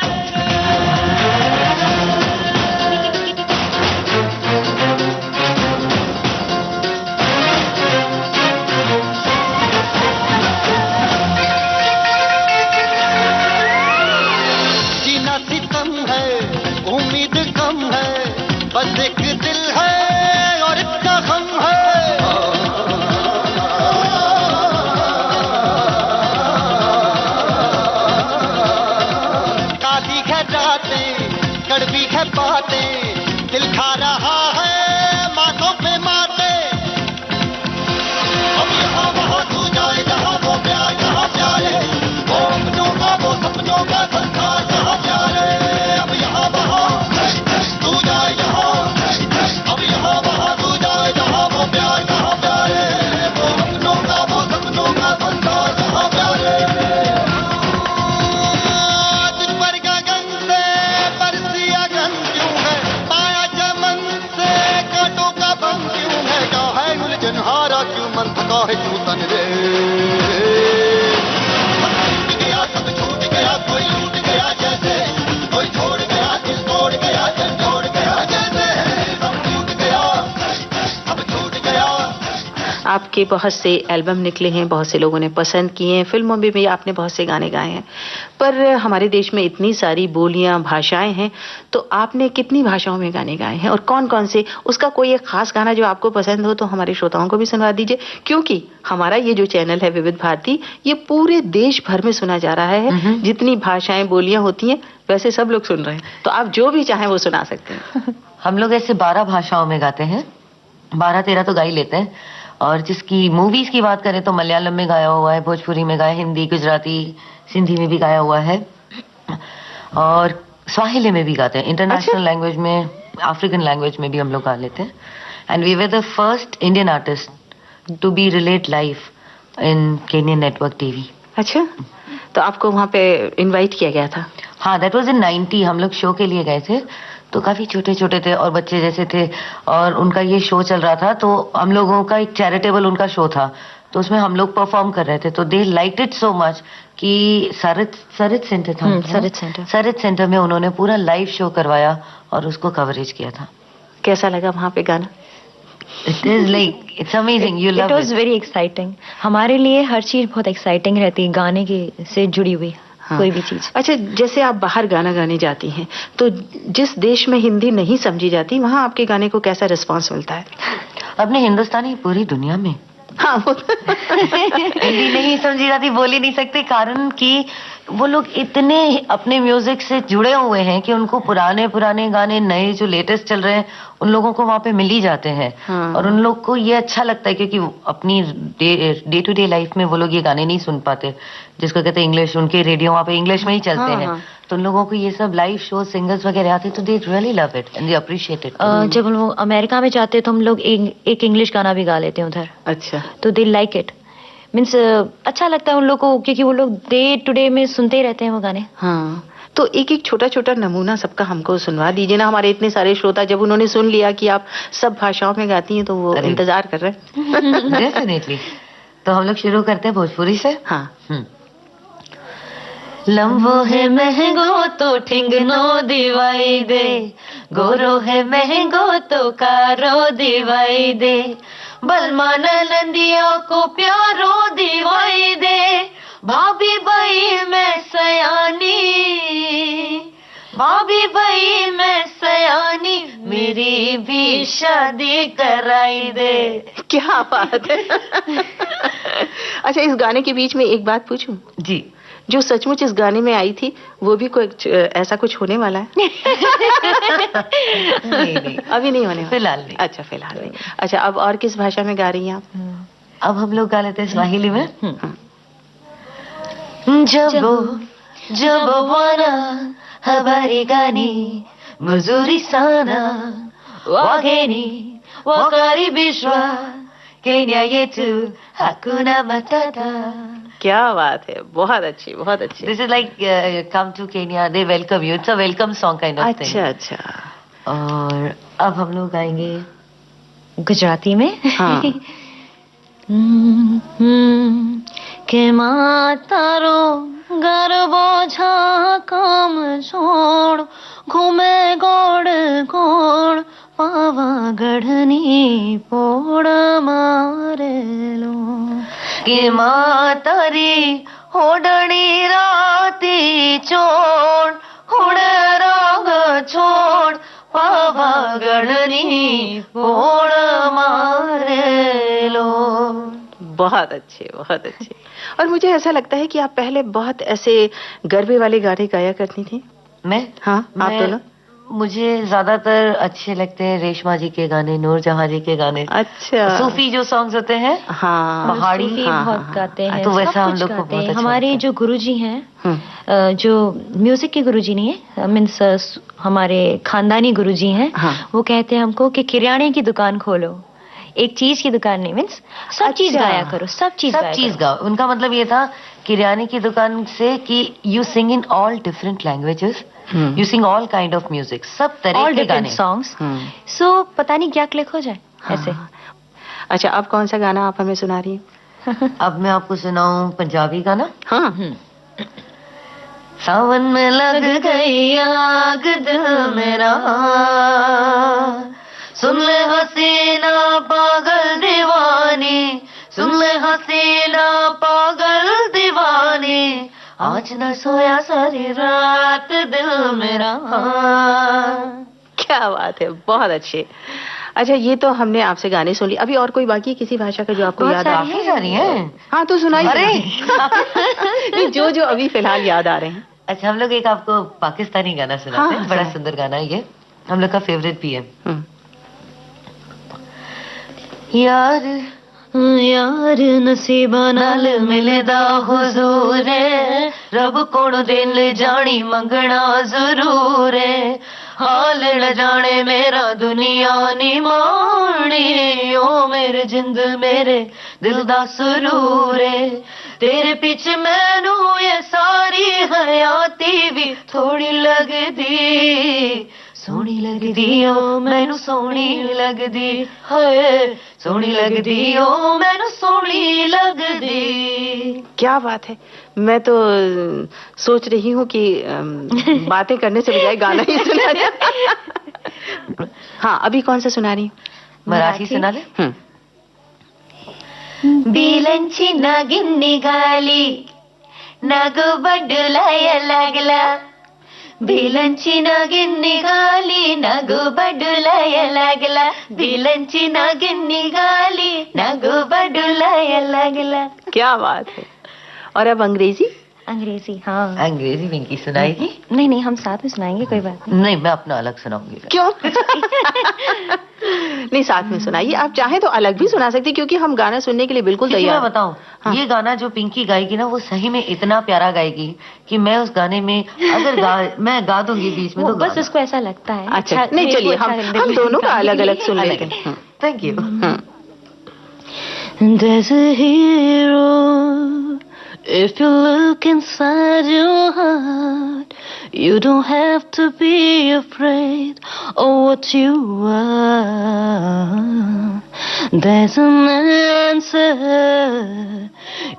जीना सितम है, उम्मीद कम है, बस एक दिल है और इतना गम है। काली है रातें, कड़वी है बातें, दिल खा रहा है माथों पे माते। अब यहाँ वहाँ तू जाए, जहाँ वो प्यार जहाँ प्यारे, वो अपनों का वो सपनों का संसार जहाँ प्यारे। अब यहाँ वहाँ तू जाए जहाँ, अब यहाँ वहाँ तू जाए जहाँ वो प्यार जहाँ प्यारे, वो अपनों का वो सपनों का संसार जहाँ प्यारे। तुझ पर गगन से बरसी आगन क्यों है, पाया चमन से कांटों का बन क्यों है। क्या है उलझन हारा क्यों, मन थका है क्यों तन रे। सब छूट गया, सब छूट गया, कोई लूट गया जैसे, कोई छोड़ गया, दिल तोड़ गया, जल जोड़ गया जैसे। सब छूट गया, सब छूट गया। आपके बहुत से एल्बम निकले हैं, बहुत से लोगों ने पसंद किए हैं, फिल्मों में भी आपने बहुत से गाने गाए हैं, पर हमारे देश में इतनी सारी बोलियां, भाषाएं हैं, तो आपने कितनी भाषाओं में गाने गाए हैं और कौन कौन से? उसका कोई एक खास गाना जो आपको पसंद हो तो हमारे श्रोताओं को भी सुनवा दीजिए, क्योंकि हमारा ये जो चैनल है विविध भारती, ये पूरे देश भर में सुना जा रहा है। जितनी भाषाएं, बोलियां होती हैं वैसे सब लोग सुन रहे हैं, तो आप जो भी चाहें वो सुना सकते हैं। हम लोग ऐसे 12 भाषाओं में गाते हैं, 12-13 तो गा ही लेते हैं। और जिसकी मूवीज की बात करें तो मलयालम में गाया हुआ है, भोजपुरी में गाया, हिंदी, गुजराती, सिंधी में भी गाया हुआ है, और स्वाहिली में भी गाते हैं। इंटरनेशनल लैंग्वेज में, अफ्रीकन लैंग्वेज में भी हम लोग गा लेते हैं। And we were the first Indian artist to be relate live in Kenyan network TV. अच्छा, तो आपको वहाँ पे इनवाइट किया गया था? हाँ, दैट वाज इन 90। हम लोग शो के लिए गए थे, तो काफी छोटे छोटे थे और बच्चे जैसे थे, और उनका ये शो चल रहा था, तो हम लोगों का एक चैरिटेबल उनका शो था, तो उसमें हम लोग परफॉर्म कर रहे थे, तो दे लाइक्ड इट सो मच कि सरित सेंटर था, सरित सेंटर में उन्होंने पूरा लाइव शो करवाया और उसको कवरेज किया था। कैसा लगा वहाँ पे गाना? It is like it's amazing, you love it was very exciting. हमारे लिए हर चीज बहुत एक्साइटिंग रहती है, गाने के से जुड़ी हुई कोई भी चीज। अच्छा, जैसे आप बाहर गाना गाने जाती हैं, तो जिस देश में हिंदी नहीं समझी जाती, वहाँ आपके गाने को कैसा रिस्पांस मिलता है? अपने हिंदुस्तानी पूरी दुनिया में। हाँ, हिंदी नहीं समझी जाती, बोल ही नहीं सकते, कारण कि वो लोग इतने अपने म्यूजिक से जुड़े हुए हैं कि उनको पुराने पुराने गाने, नए जो लेटेस्ट चल रहे हैं, उन लोगों को वहाँ पे मिल ही जाते हैं। हाँ। और उन लोग को ये अच्छा लगता है, क्योंकि अपनी डे टू डे लाइफ में वो लोग ये गाने नहीं सुन पाते, जिसको कहते हैं इंग्लिश। उनके रेडियो वहाँ पे इंग्लिश में ही चलते हैं, तो उन लोगों को ये सब लाइव शो, सिंगर्स वगैरह आते हैं, तो they really love it and they appreciate it. जब हम लोग अमेरिका में जाते हैं तो हम लोग एक इंग्लिश गाना भी गा लेते हैं उधर। अच्छा। तो दे लाइक इट, मीन्स अच्छा लगता है उन लोग को, क्योंकि वो लोग डे टू डे में सुनते ही रहते हैं वो गाने। हाँ, तो एक एक छोटा छोटा नमूना सबका हमको सुनवा दीजिए ना। हमारे इतने सारे श्रोता जब उन्होंने सुन लिया कि आप सब भाषाओं में गाती हैं, तो वो इंतजार कर रहे हैं। डेफिनेटली। तो हम लोग शुरू करते हैं भोजपुरी से। हाँ। लंबो है महंगो तो ठिंगनो दिवाई दे, गोरो है महंगो तो कारो दिवाई दे, बलमान नंदिया को प्यारो दिवाई दे, भाभी भाई मैं सयानी, भाभी भाई मैं सयानी, मेरी भी शादी कराई दे। क्या बात है। अच्छा, इस गाने के बीच में एक बात पूछूं? जी। जो सचमुच इस गाने में आई थी, वो भी कोई ऐसा कुछ होने वाला है? नहीं, अभी नहीं होने वाला, फिलहाल नहीं। अच्छा, फिलहाल नहीं। अच्छा, अब और किस भाषा में गा रही हैं आप? अब हम लोग गा लेते हैं स्वाहिली में। जब bwana habari gani mzuri sana, wageni wakaribishwa Kenya yetu hakuna matata। क्या बात है, बहुत अच्छी, बहुत अच्छी। This is like come to Kenya, they welcome you, it's a welcome song kind of thing। अच्छा अच्छा। और अब हम लोग गाएंगे गुजराती में। हाँ। के मातारो गरबो झा काम छोड़, घूमे गोड़ गोड़ पावा गढ़नी पोड़ मारे लो, के मातारी होडणी राती छोड़, हुड़ राग छोड़ पावा गढ़नी पोड़ मारे लो। बहुत अच्छे, बहुत अच्छे। और मुझे ऐसा लगता है कि आप पहले बहुत ऐसे गरबे वाले गाने गाया करती थी। मैं? हाँ, आप दोनों। मुझे ज्यादातर अच्छे लगते हैं रेशमा जी के गाने, नूरजहां जी के गाने। अच्छा। सूफी जो सॉन्ग्स होते हैं, हाँ, पहाड़ी, सूफी बहुत गाते हैं, तो वैसा सब हम कुछ लोग को गाते बहुत हैं। अच्छा हमारे लगता जो गुरुजी हैं, जो म्यूजिक के गुरुजी नहीं है, मीन्स हमारे खानदानी गुरुजी हैं, वो कहते हैं हमको कि किराने की दुकान खोलो, एक चीज की दुकान नहीं, मीन्स सब चीज गाया करो, सब चीज गाओ। उनका मतलब ये था किराने की दुकान से कि you sing in all different languages, you sing all kind of music, सब तरह के गाने, सॉन्ग्स। सो पता नहीं क्या क्लिक हो जाए ऐसे। अच्छा, अब कौन सा गाना आप हमें सुना रही हैं? अब मैं आपको सुनाऊं पंजाबी गाना। हाँ। सावन में लग गई आग दिल मेरा, सुन ले हसीना पागल दीवानी, सुन ले हसीना पागल दीवानी, आज न सोया सारी रात दिल मेरा। क्या बात है, बहुत अच्छे। अच्छा, ये तो हमने आपसे गाने सुन लिए, अभी और कोई बाकी किसी भाषा का जो आपको याद आ काफी सारी हैं। हाँ, तो सुनाइए। अरे जो अभी फिलहाल याद आ रहे हैं। अच्छा, हम लोग एक आपको पाकिस्तानी गाना सुनाते हैं। बड़ा सुंदर गाना है ये, हम लोग का फेवरेट भी है। यार यार नसीबा नाल मिलदा हुजूर है, रब कोण दिल जानी मंगना जरूर है, हाल न जाने मेरा दुनिया नी माणी, ओ मेरे जिंद मेरे दिल दा सुरूर है, तेरे पीछे मैनू ये सा लगदी थोड़ी लगदी सोहनी लगदी ओ मैनू सोहनी लगदी हाय सोहनी लगदी ओ मैनू सोहनी लगदी। क्या बात है। मैं तो सोच रही हूँ कि बातें करने से बजाय गाना ही सुना जाए। हाँ, अभी कौन सा सुना रही हूँ? मराठी सुना ले। बिलंची नागिन निघाली नागोबा डुलाया लागला बिलंची नागिन निघाली नागोबा डुलाया लागला बिलंची नागिन निघाली नागोबा डुलाया लागला। क्या बात है। और अब अंग्रेजी? अंग्रेजी, हाँ। अंग्रेजी पिंकी सुनाएगी? नहीं नहीं, हम साथ में सुनाएंगे, कोई बात नहीं। नहीं, मैं अपना अलग सुनाऊंगी। क्यों? नहीं, साथ में सुनाइए। आप चाहें तो अलग भी सुना सकती, क्योंकि हम गाना सुनने के लिए बिल्कुल क्योंकि तैयार मैं बताऊं, हाँ। ये गाना जो पिंकी गाएगी ना, वो सही में इतना प्यारा गाएगी कि मैं उस गाने में अगर मैं गा दूंगी बीच में वो तो बस उसको ऐसा लगता है। अच्छा, नहीं मेरे को चलिए, अच्छा हम लगने दोनों का गाने अलग के अलग लिए। सुन लेते हैं। Thank you. There's a hero. If you look inside your heart, you don't have to be afraid of what you are. There's an answer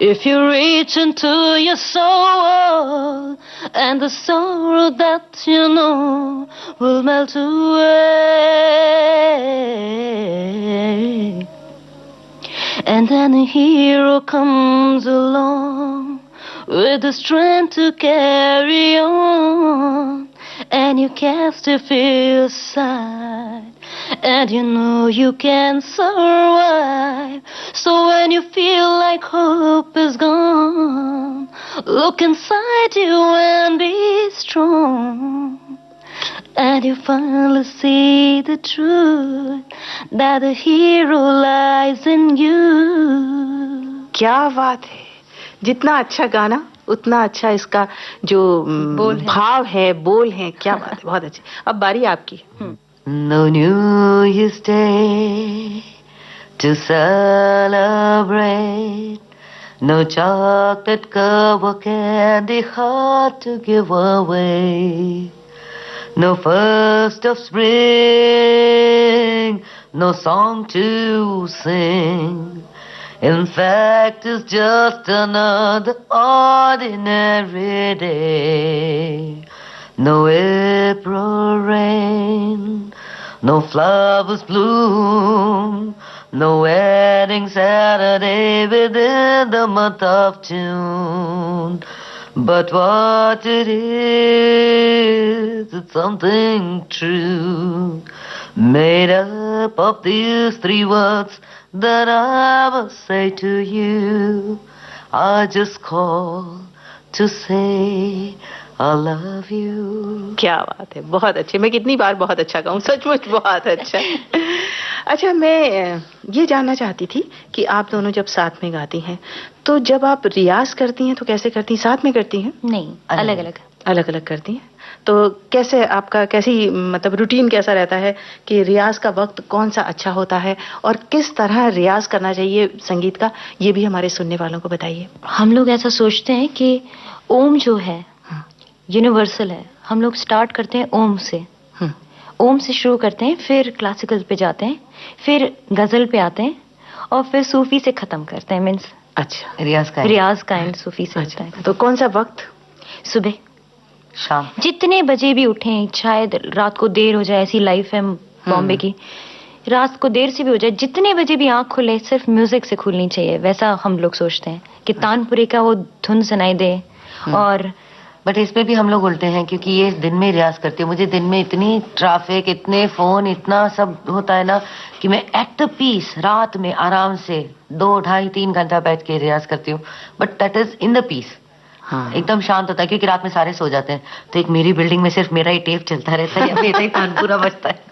if you reach into your soul, and the sorrow that you know will melt away. And then a hero comes along with the strength to carry on, and you cast your fear aside, and you know you can survive. So when you feel like hope is gone, look inside you and be strong. And you finally see the truth that the hero lies in you. क्या बात है। जितना अच्छा गाना उतना अच्छा इसका जो भाव है, बोल है। क्या बात है, बहुत अच्छे। अब बारी आपकी। No New Year's Day to celebrate, no chocolate cup or candy heart to give away. No first of spring, no song to sing. In fact, it's just another ordinary day. No April rain, no flowers bloom, no wedding Saturday within the month of June. But what it is, it's something true, made up of these three words that I must say to you. I just call to say I love you. क्या बात है, बहुत अच्छे। मैं कितनी बार बहुत अच्छा कहूँ, सचमुच बहुत अच्छा। अच्छा, मैं ये जानना चाहती थी कि आप दोनों जब साथ में गाती हैं, तो जब आप रियाज करती हैं तो कैसे करती हैं? साथ में करती हैं? नहीं, अलग अलग। अलग अलग करती हैं। तो कैसे आपका मतलब रूटीन कैसा रहता है कि रियाज का वक्त कौन सा अच्छा होता है और किस तरह रियाज करना चाहिए संगीत का, ये भी हमारे सुनने वालों को बताइए। हम लोग ऐसा सोचते हैं कि ओम जो है यूनिवर्सल है। हम लोग स्टार्ट करते हैं ओम से, ओम से शुरू करते हैं, फिर क्लासिकल पे जाते हैं, फिर गजल पे आते हैं और फिर सूफी से खत्म करते हैं। मीन्स अच्छा, रियाज का एंड सूफी से होता है। तो कौन सा वक्त? सुबह, शाम, जितने बजे भी उठें, शायद रात को देर हो जाए, ऐसी लाइफ है बॉम्बे की, रात को देर से भी हो जाए, जितने बजे भी आंख खुले सिर्फ म्यूजिक से खुलनी चाहिए। वैसा हम लोग सोचते हैं कि तानपुरे का वो धुन सुनाई दे। और बट इसमें भी हम लोग उल्टे हैं, क्योंकि ये दिन में रियाज करती है। मुझे दिन में इतनी ट्रैफिक, इतने फोन, इतना सब होता है ना कि मैं एट द पीस रात में आराम से 2, 2.5, 3 घंटा बैठ के रियाज करती हूँ। But that is in the peace. एकदम शांत होता है, क्योंकि रात में सारे सो जाते हैं। तो एक मेरी बिल्डिंग में सिर्फ मेरा ही टेप चलता रहता है या मेरा ही तानपुरा बजता है।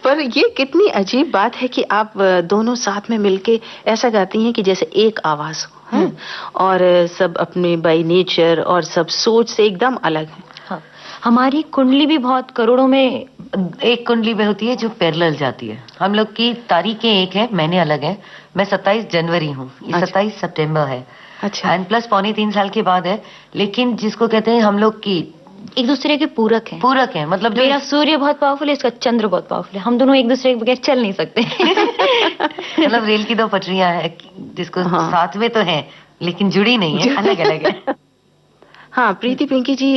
पर ये कितनी अजीब बात है कि आप दोनों साथ में मिलके ऐसा गाती हैं कि जैसे एक आवाज हो, और सब अपने बाय नेचर और सब सोच से एकदम अलग है। हाँ, हमारी कुंडली भी बहुत करोड़ों में एक कुंडली में होती है जो पैरेलल जाती है। हम लोग की तारीखें एक है, मैंने अलग है। मैं 27 जनवरी हूँ, ये 27 सितंबर है। अच्छा। एंड प्लस 2.25 साल के बाद है। लेकिन जिसको कहते हैं हम लोग की एक दूसरे के पूरक हैं। पूरक है, मतलब जो मेरा सूर्य बहुत पावरफुल है, इसका चंद्र बहुत पावरफुल है, हम दोनों एक दूसरे के बगैर चल नहीं सकते। मतलब रेल की दो पटरियां है, जिसको हाँ। साथ में तो है लेकिन जुड़ी नहीं है, अलग अलग है। हाँ प्रीति पिंकी जी,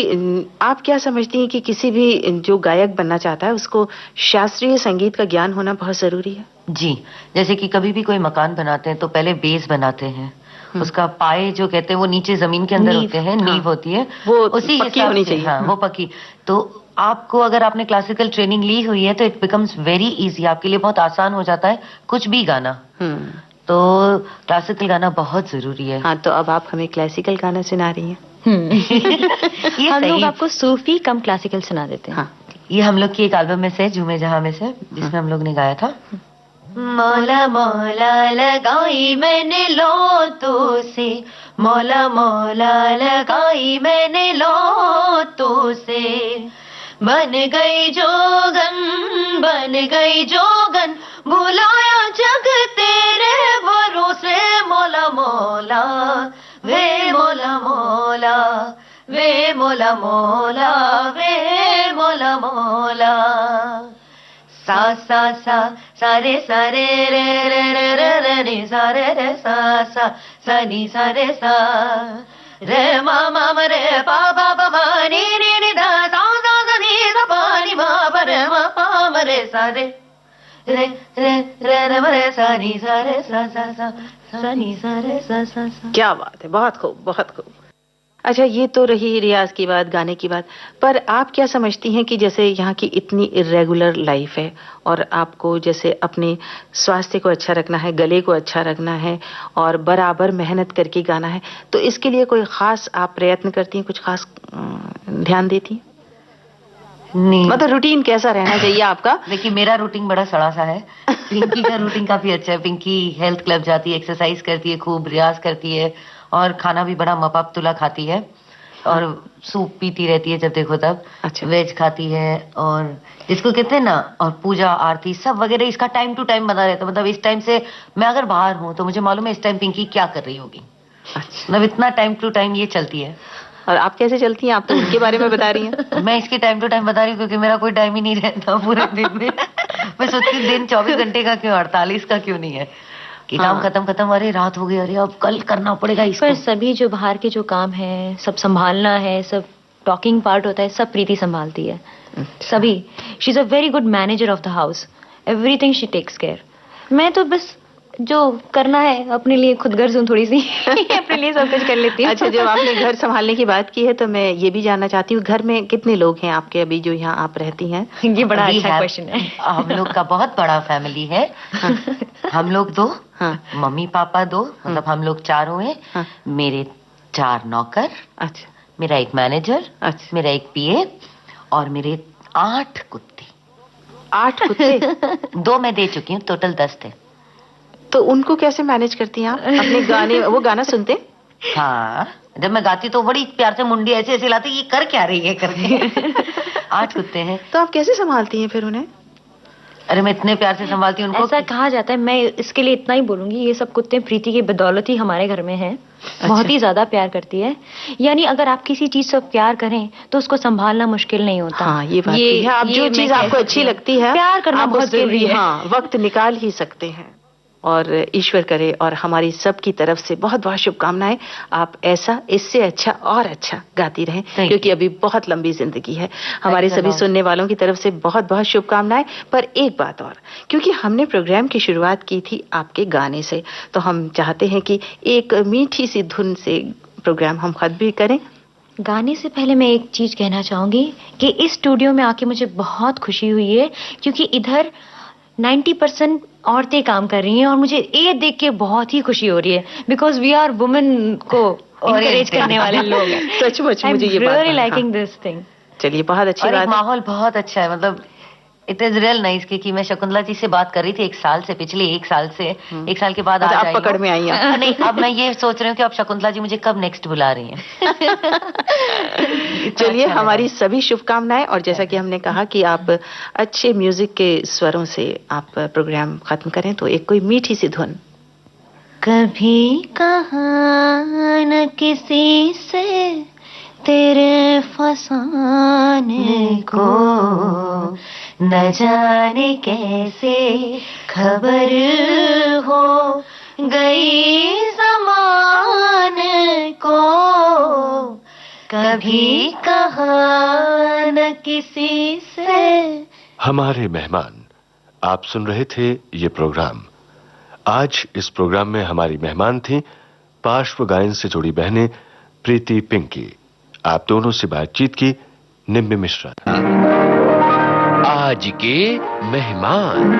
आप क्या समझती हैं कि किसी भी जो गायक बनना चाहता है उसको शास्त्रीय संगीत का ज्ञान होना बहुत जरूरी है? जी, जैसे कि कभी भी कोई मकान बनाते हैं तो पहले बेस बनाते हैं, उसका पाए जो कहते हैं वो नीचे जमीन के अंदर नींव, होते हैं, नींव हाँ। होती है, वो उसी पक्की हिसाब होनी से, चाहिए। हाँ, वो पक्की। तो आपको अगर आपने क्लासिकल ट्रेनिंग ली हुई है तो इट बिकम्स वेरी इजी, आपके लिए बहुत आसान हो जाता है कुछ भी गाना। तो क्लासिकल गाना बहुत जरूरी है। हाँ, तो अब आप हमें क्लासिकल गाना सुना रही हैं। ये हम लोग सही, आपको सूफी कम क्लासिकल सुना देते हैं। हाँ। ये हम लोग की एक एल्बम में से, झूमे जहां में से, जिसमें हम लोग ने गाया था। मौला मौला लगाई मैंने लोटों से, मौला मौला लगाई मैंने लोटों से, बन गई जोगन, बन गई जोगन, बुलाया जग तेरे भरोसे, मौला मौला वे मौला मौला, वे मौला मौला, वे मौला मौला। सा सा सा सारे सारे रे रे रे रे रे रे सा रे रे सा नी सा रे सा रे मा मा म रे पा पा पा मा नी नी नी दा सा सा सा नी सा पा नी मा पा रे मा पा म रे सा रे रे रे रे रे म रे सा नी सा रे सा सा सा नी सा रे सा सा सा। क्या बात है, बहुत खूब, बहुत खूब। अच्छा, ये तो रही रियाज की बात, गाने की बात, पर आप क्या समझती हैं कि जैसे यहाँ की इतनी इरेगुलर लाइफ है और आपको जैसे अपने स्वास्थ्य को अच्छा रखना है, गले को अच्छा रखना है और बराबर मेहनत करके गाना है, तो इसके लिए कोई खास आप प्रयत्न करती हैं, कुछ खास ध्यान देती हैं? नहीं, मतलब रूटीन कैसा रहना चाहिए आपका? देखिए मेरा रूटीन बड़ा सड़ा सा है, पिंकी का रूटीन काफी अच्छा है। पिंकी हेल्थ क्लब जाती है, एक्सरसाइज करती है, खूब रियाज करती है और खाना भी बड़ा मपाप तुला खाती है और सूप पीती रहती है जब देखो तब। अच्छा। वेज खाती है और जिसको कहते हैं ना, और पूजा आरती सब वगैरह इसका टाइम टू टाइम बना रहता है। मतलब इस टाइम से मैं अगर बाहर हूँ तो मुझे मालूम है इस टाइम पिंकी क्या कर रही होगी। अच्छा। मतलब इतना टाइम टू टाइम ये चलती है। और आप कैसे चलती हैं? आप तो उनके बारे में बता रही हैं। मैं इसके टाइम टू टाइम बता रही हूँ क्योंकि मेरा कोई टाइम ही नहीं रहता पूरे दिन में। मैं सोचती हूँ दिन 24 घंटे का क्यों, 48 का क्यों नहीं है कि काम हाँ। खत्म, अरे रात हो गई, अरे अब कल करना पड़ेगा इसको। पर सभी जो बाहर के जो काम है, सब संभालना है, सब टॉकिंग पार्ट होता है, सब प्रीति संभालती है। सभी, she is a very good manager of the house, everything she takes care. मैं तो बस जो करना है अपने लिए खुद गर्ज हूँ थोड़ी सी। अपने लिए सब कुछ कर लेती हूँ। अच्छा, जब आपने घर संभालने की बात की है तो मैं ये भी जानना चाहती हूँ, घर में कितने लोग हैं आपके अभी जो यहाँ आप रहती हैं? ये बड़ा We अच्छा have- क्वेश्चन है। हम लोग का बहुत बड़ा फैमिली है। हम लोग 2, हाँ। मम्मी पापा 2, मतलब हम लोग 4 हुए। हाँ। मेरे 4 नौकर, अच्छा। मेरा एक मैनेजर, अच्छा। मेरा एक पीए और मेरे 8 कुत्ते। 8 कुत्ते? 2 मैं दे चुकी हूँ, टोटल 10 थे। तो उनको कैसे मैनेज करती हैं आप? अपने गाने, वो गाना सुनते हैं? हाँ, जब मैं गाती तो बड़ी प्यार से मुंडी ऐसे ऐसे लाती, ये कर क्या रही है करके। 8 कुत्ते हैं। तो आप कैसे संभालती हैं फिर उन्हें? अरे मैं इतने प्यार से संभालती हूँ उनको। ऐसा कहा जाता है, मैं इसके लिए इतना ही बोलूंगी, ये सब कुत्ते प्रीति की बदौलत ही हमारे घर में हैं। बहुत ही ज्यादा प्यार करती है। यानी अगर आप किसी चीज से प्यार करें तो उसको संभालना मुश्किल नहीं होता। हाँ, ये बात है। आप जो मैं चीज कह आपको सकती अच्छी हूँ। लगती है, प्यार करना आप बहुत उसके जरूरी लिए, है। हाँ, वक्त निकाल ही सकते हैं। और ईश्वर करे और हमारी सबकी तरफ से बहुत बहुत शुभकामनाएं, आप ऐसा, इससे अच्छा और अच्छा गाती रहें, क्योंकि अभी बहुत लंबी जिंदगी है। हमारे सभी सुनने वालों की तरफ से बहुत बहुत शुभकामनाएं। पर एक बात और, क्योंकि हमने प्रोग्राम की शुरुआत की थी आपके गाने से, तो हम चाहते हैं कि एक मीठी सी धुन से प्रोग्राम हम खत्म भी करें। गाने से पहले मैं एक चीज कहना चाहूंगी कि इस स्टूडियो में आके मुझे बहुत खुशी हुई है, क्योंकि इधर 90% औरतें काम कर रही हैं और मुझे ये देख के बहुत ही खुशी हो रही है, बिकॉज वी आर वुमेन को encourage करने वाले लोग हैं। सचमुच मुझे ये बात, रियली लाइकिंग दिस थिंग। चलिए, बहुत अच्छी और बात एक है। माहौल बहुत अच्छा है। मतलब इट इज रियल नाइस कि मैं शकुंतला जी से बात कर रही थी 1 साल से, पिछले 1 साल से, 1 साल के बाद अच्छा, आज आप पकड़ में आई हैं। नहीं, अब मैं ये सोच रही हूँ कि अब शकुंतला जी मुझे कब नेक्स्ट बुला रही हैं। चलिए, अच्छा हमारी लगा। सभी शुभकामनाएं। और जैसा कि हमने कहा कि आप अच्छे म्यूजिक के स्वरों से आप प्रोग्राम खत्म करें, तो एक कोई मीठी सी धुन। कभी कहा न किसी से तेरे फसाने को, न जाने कैसे खबर हो गई ज़माने को, कभी कहा न किसी से। हमारे मेहमान, आप सुन रहे थे ये प्रोग्राम। आज इस प्रोग्राम में हमारी मेहमान थी पार्श्व गायन से जुड़ी बहनें प्रीति पिंकी। आप दोनों से बातचीत की निम्मी मिश्रा। आज के मेहमान।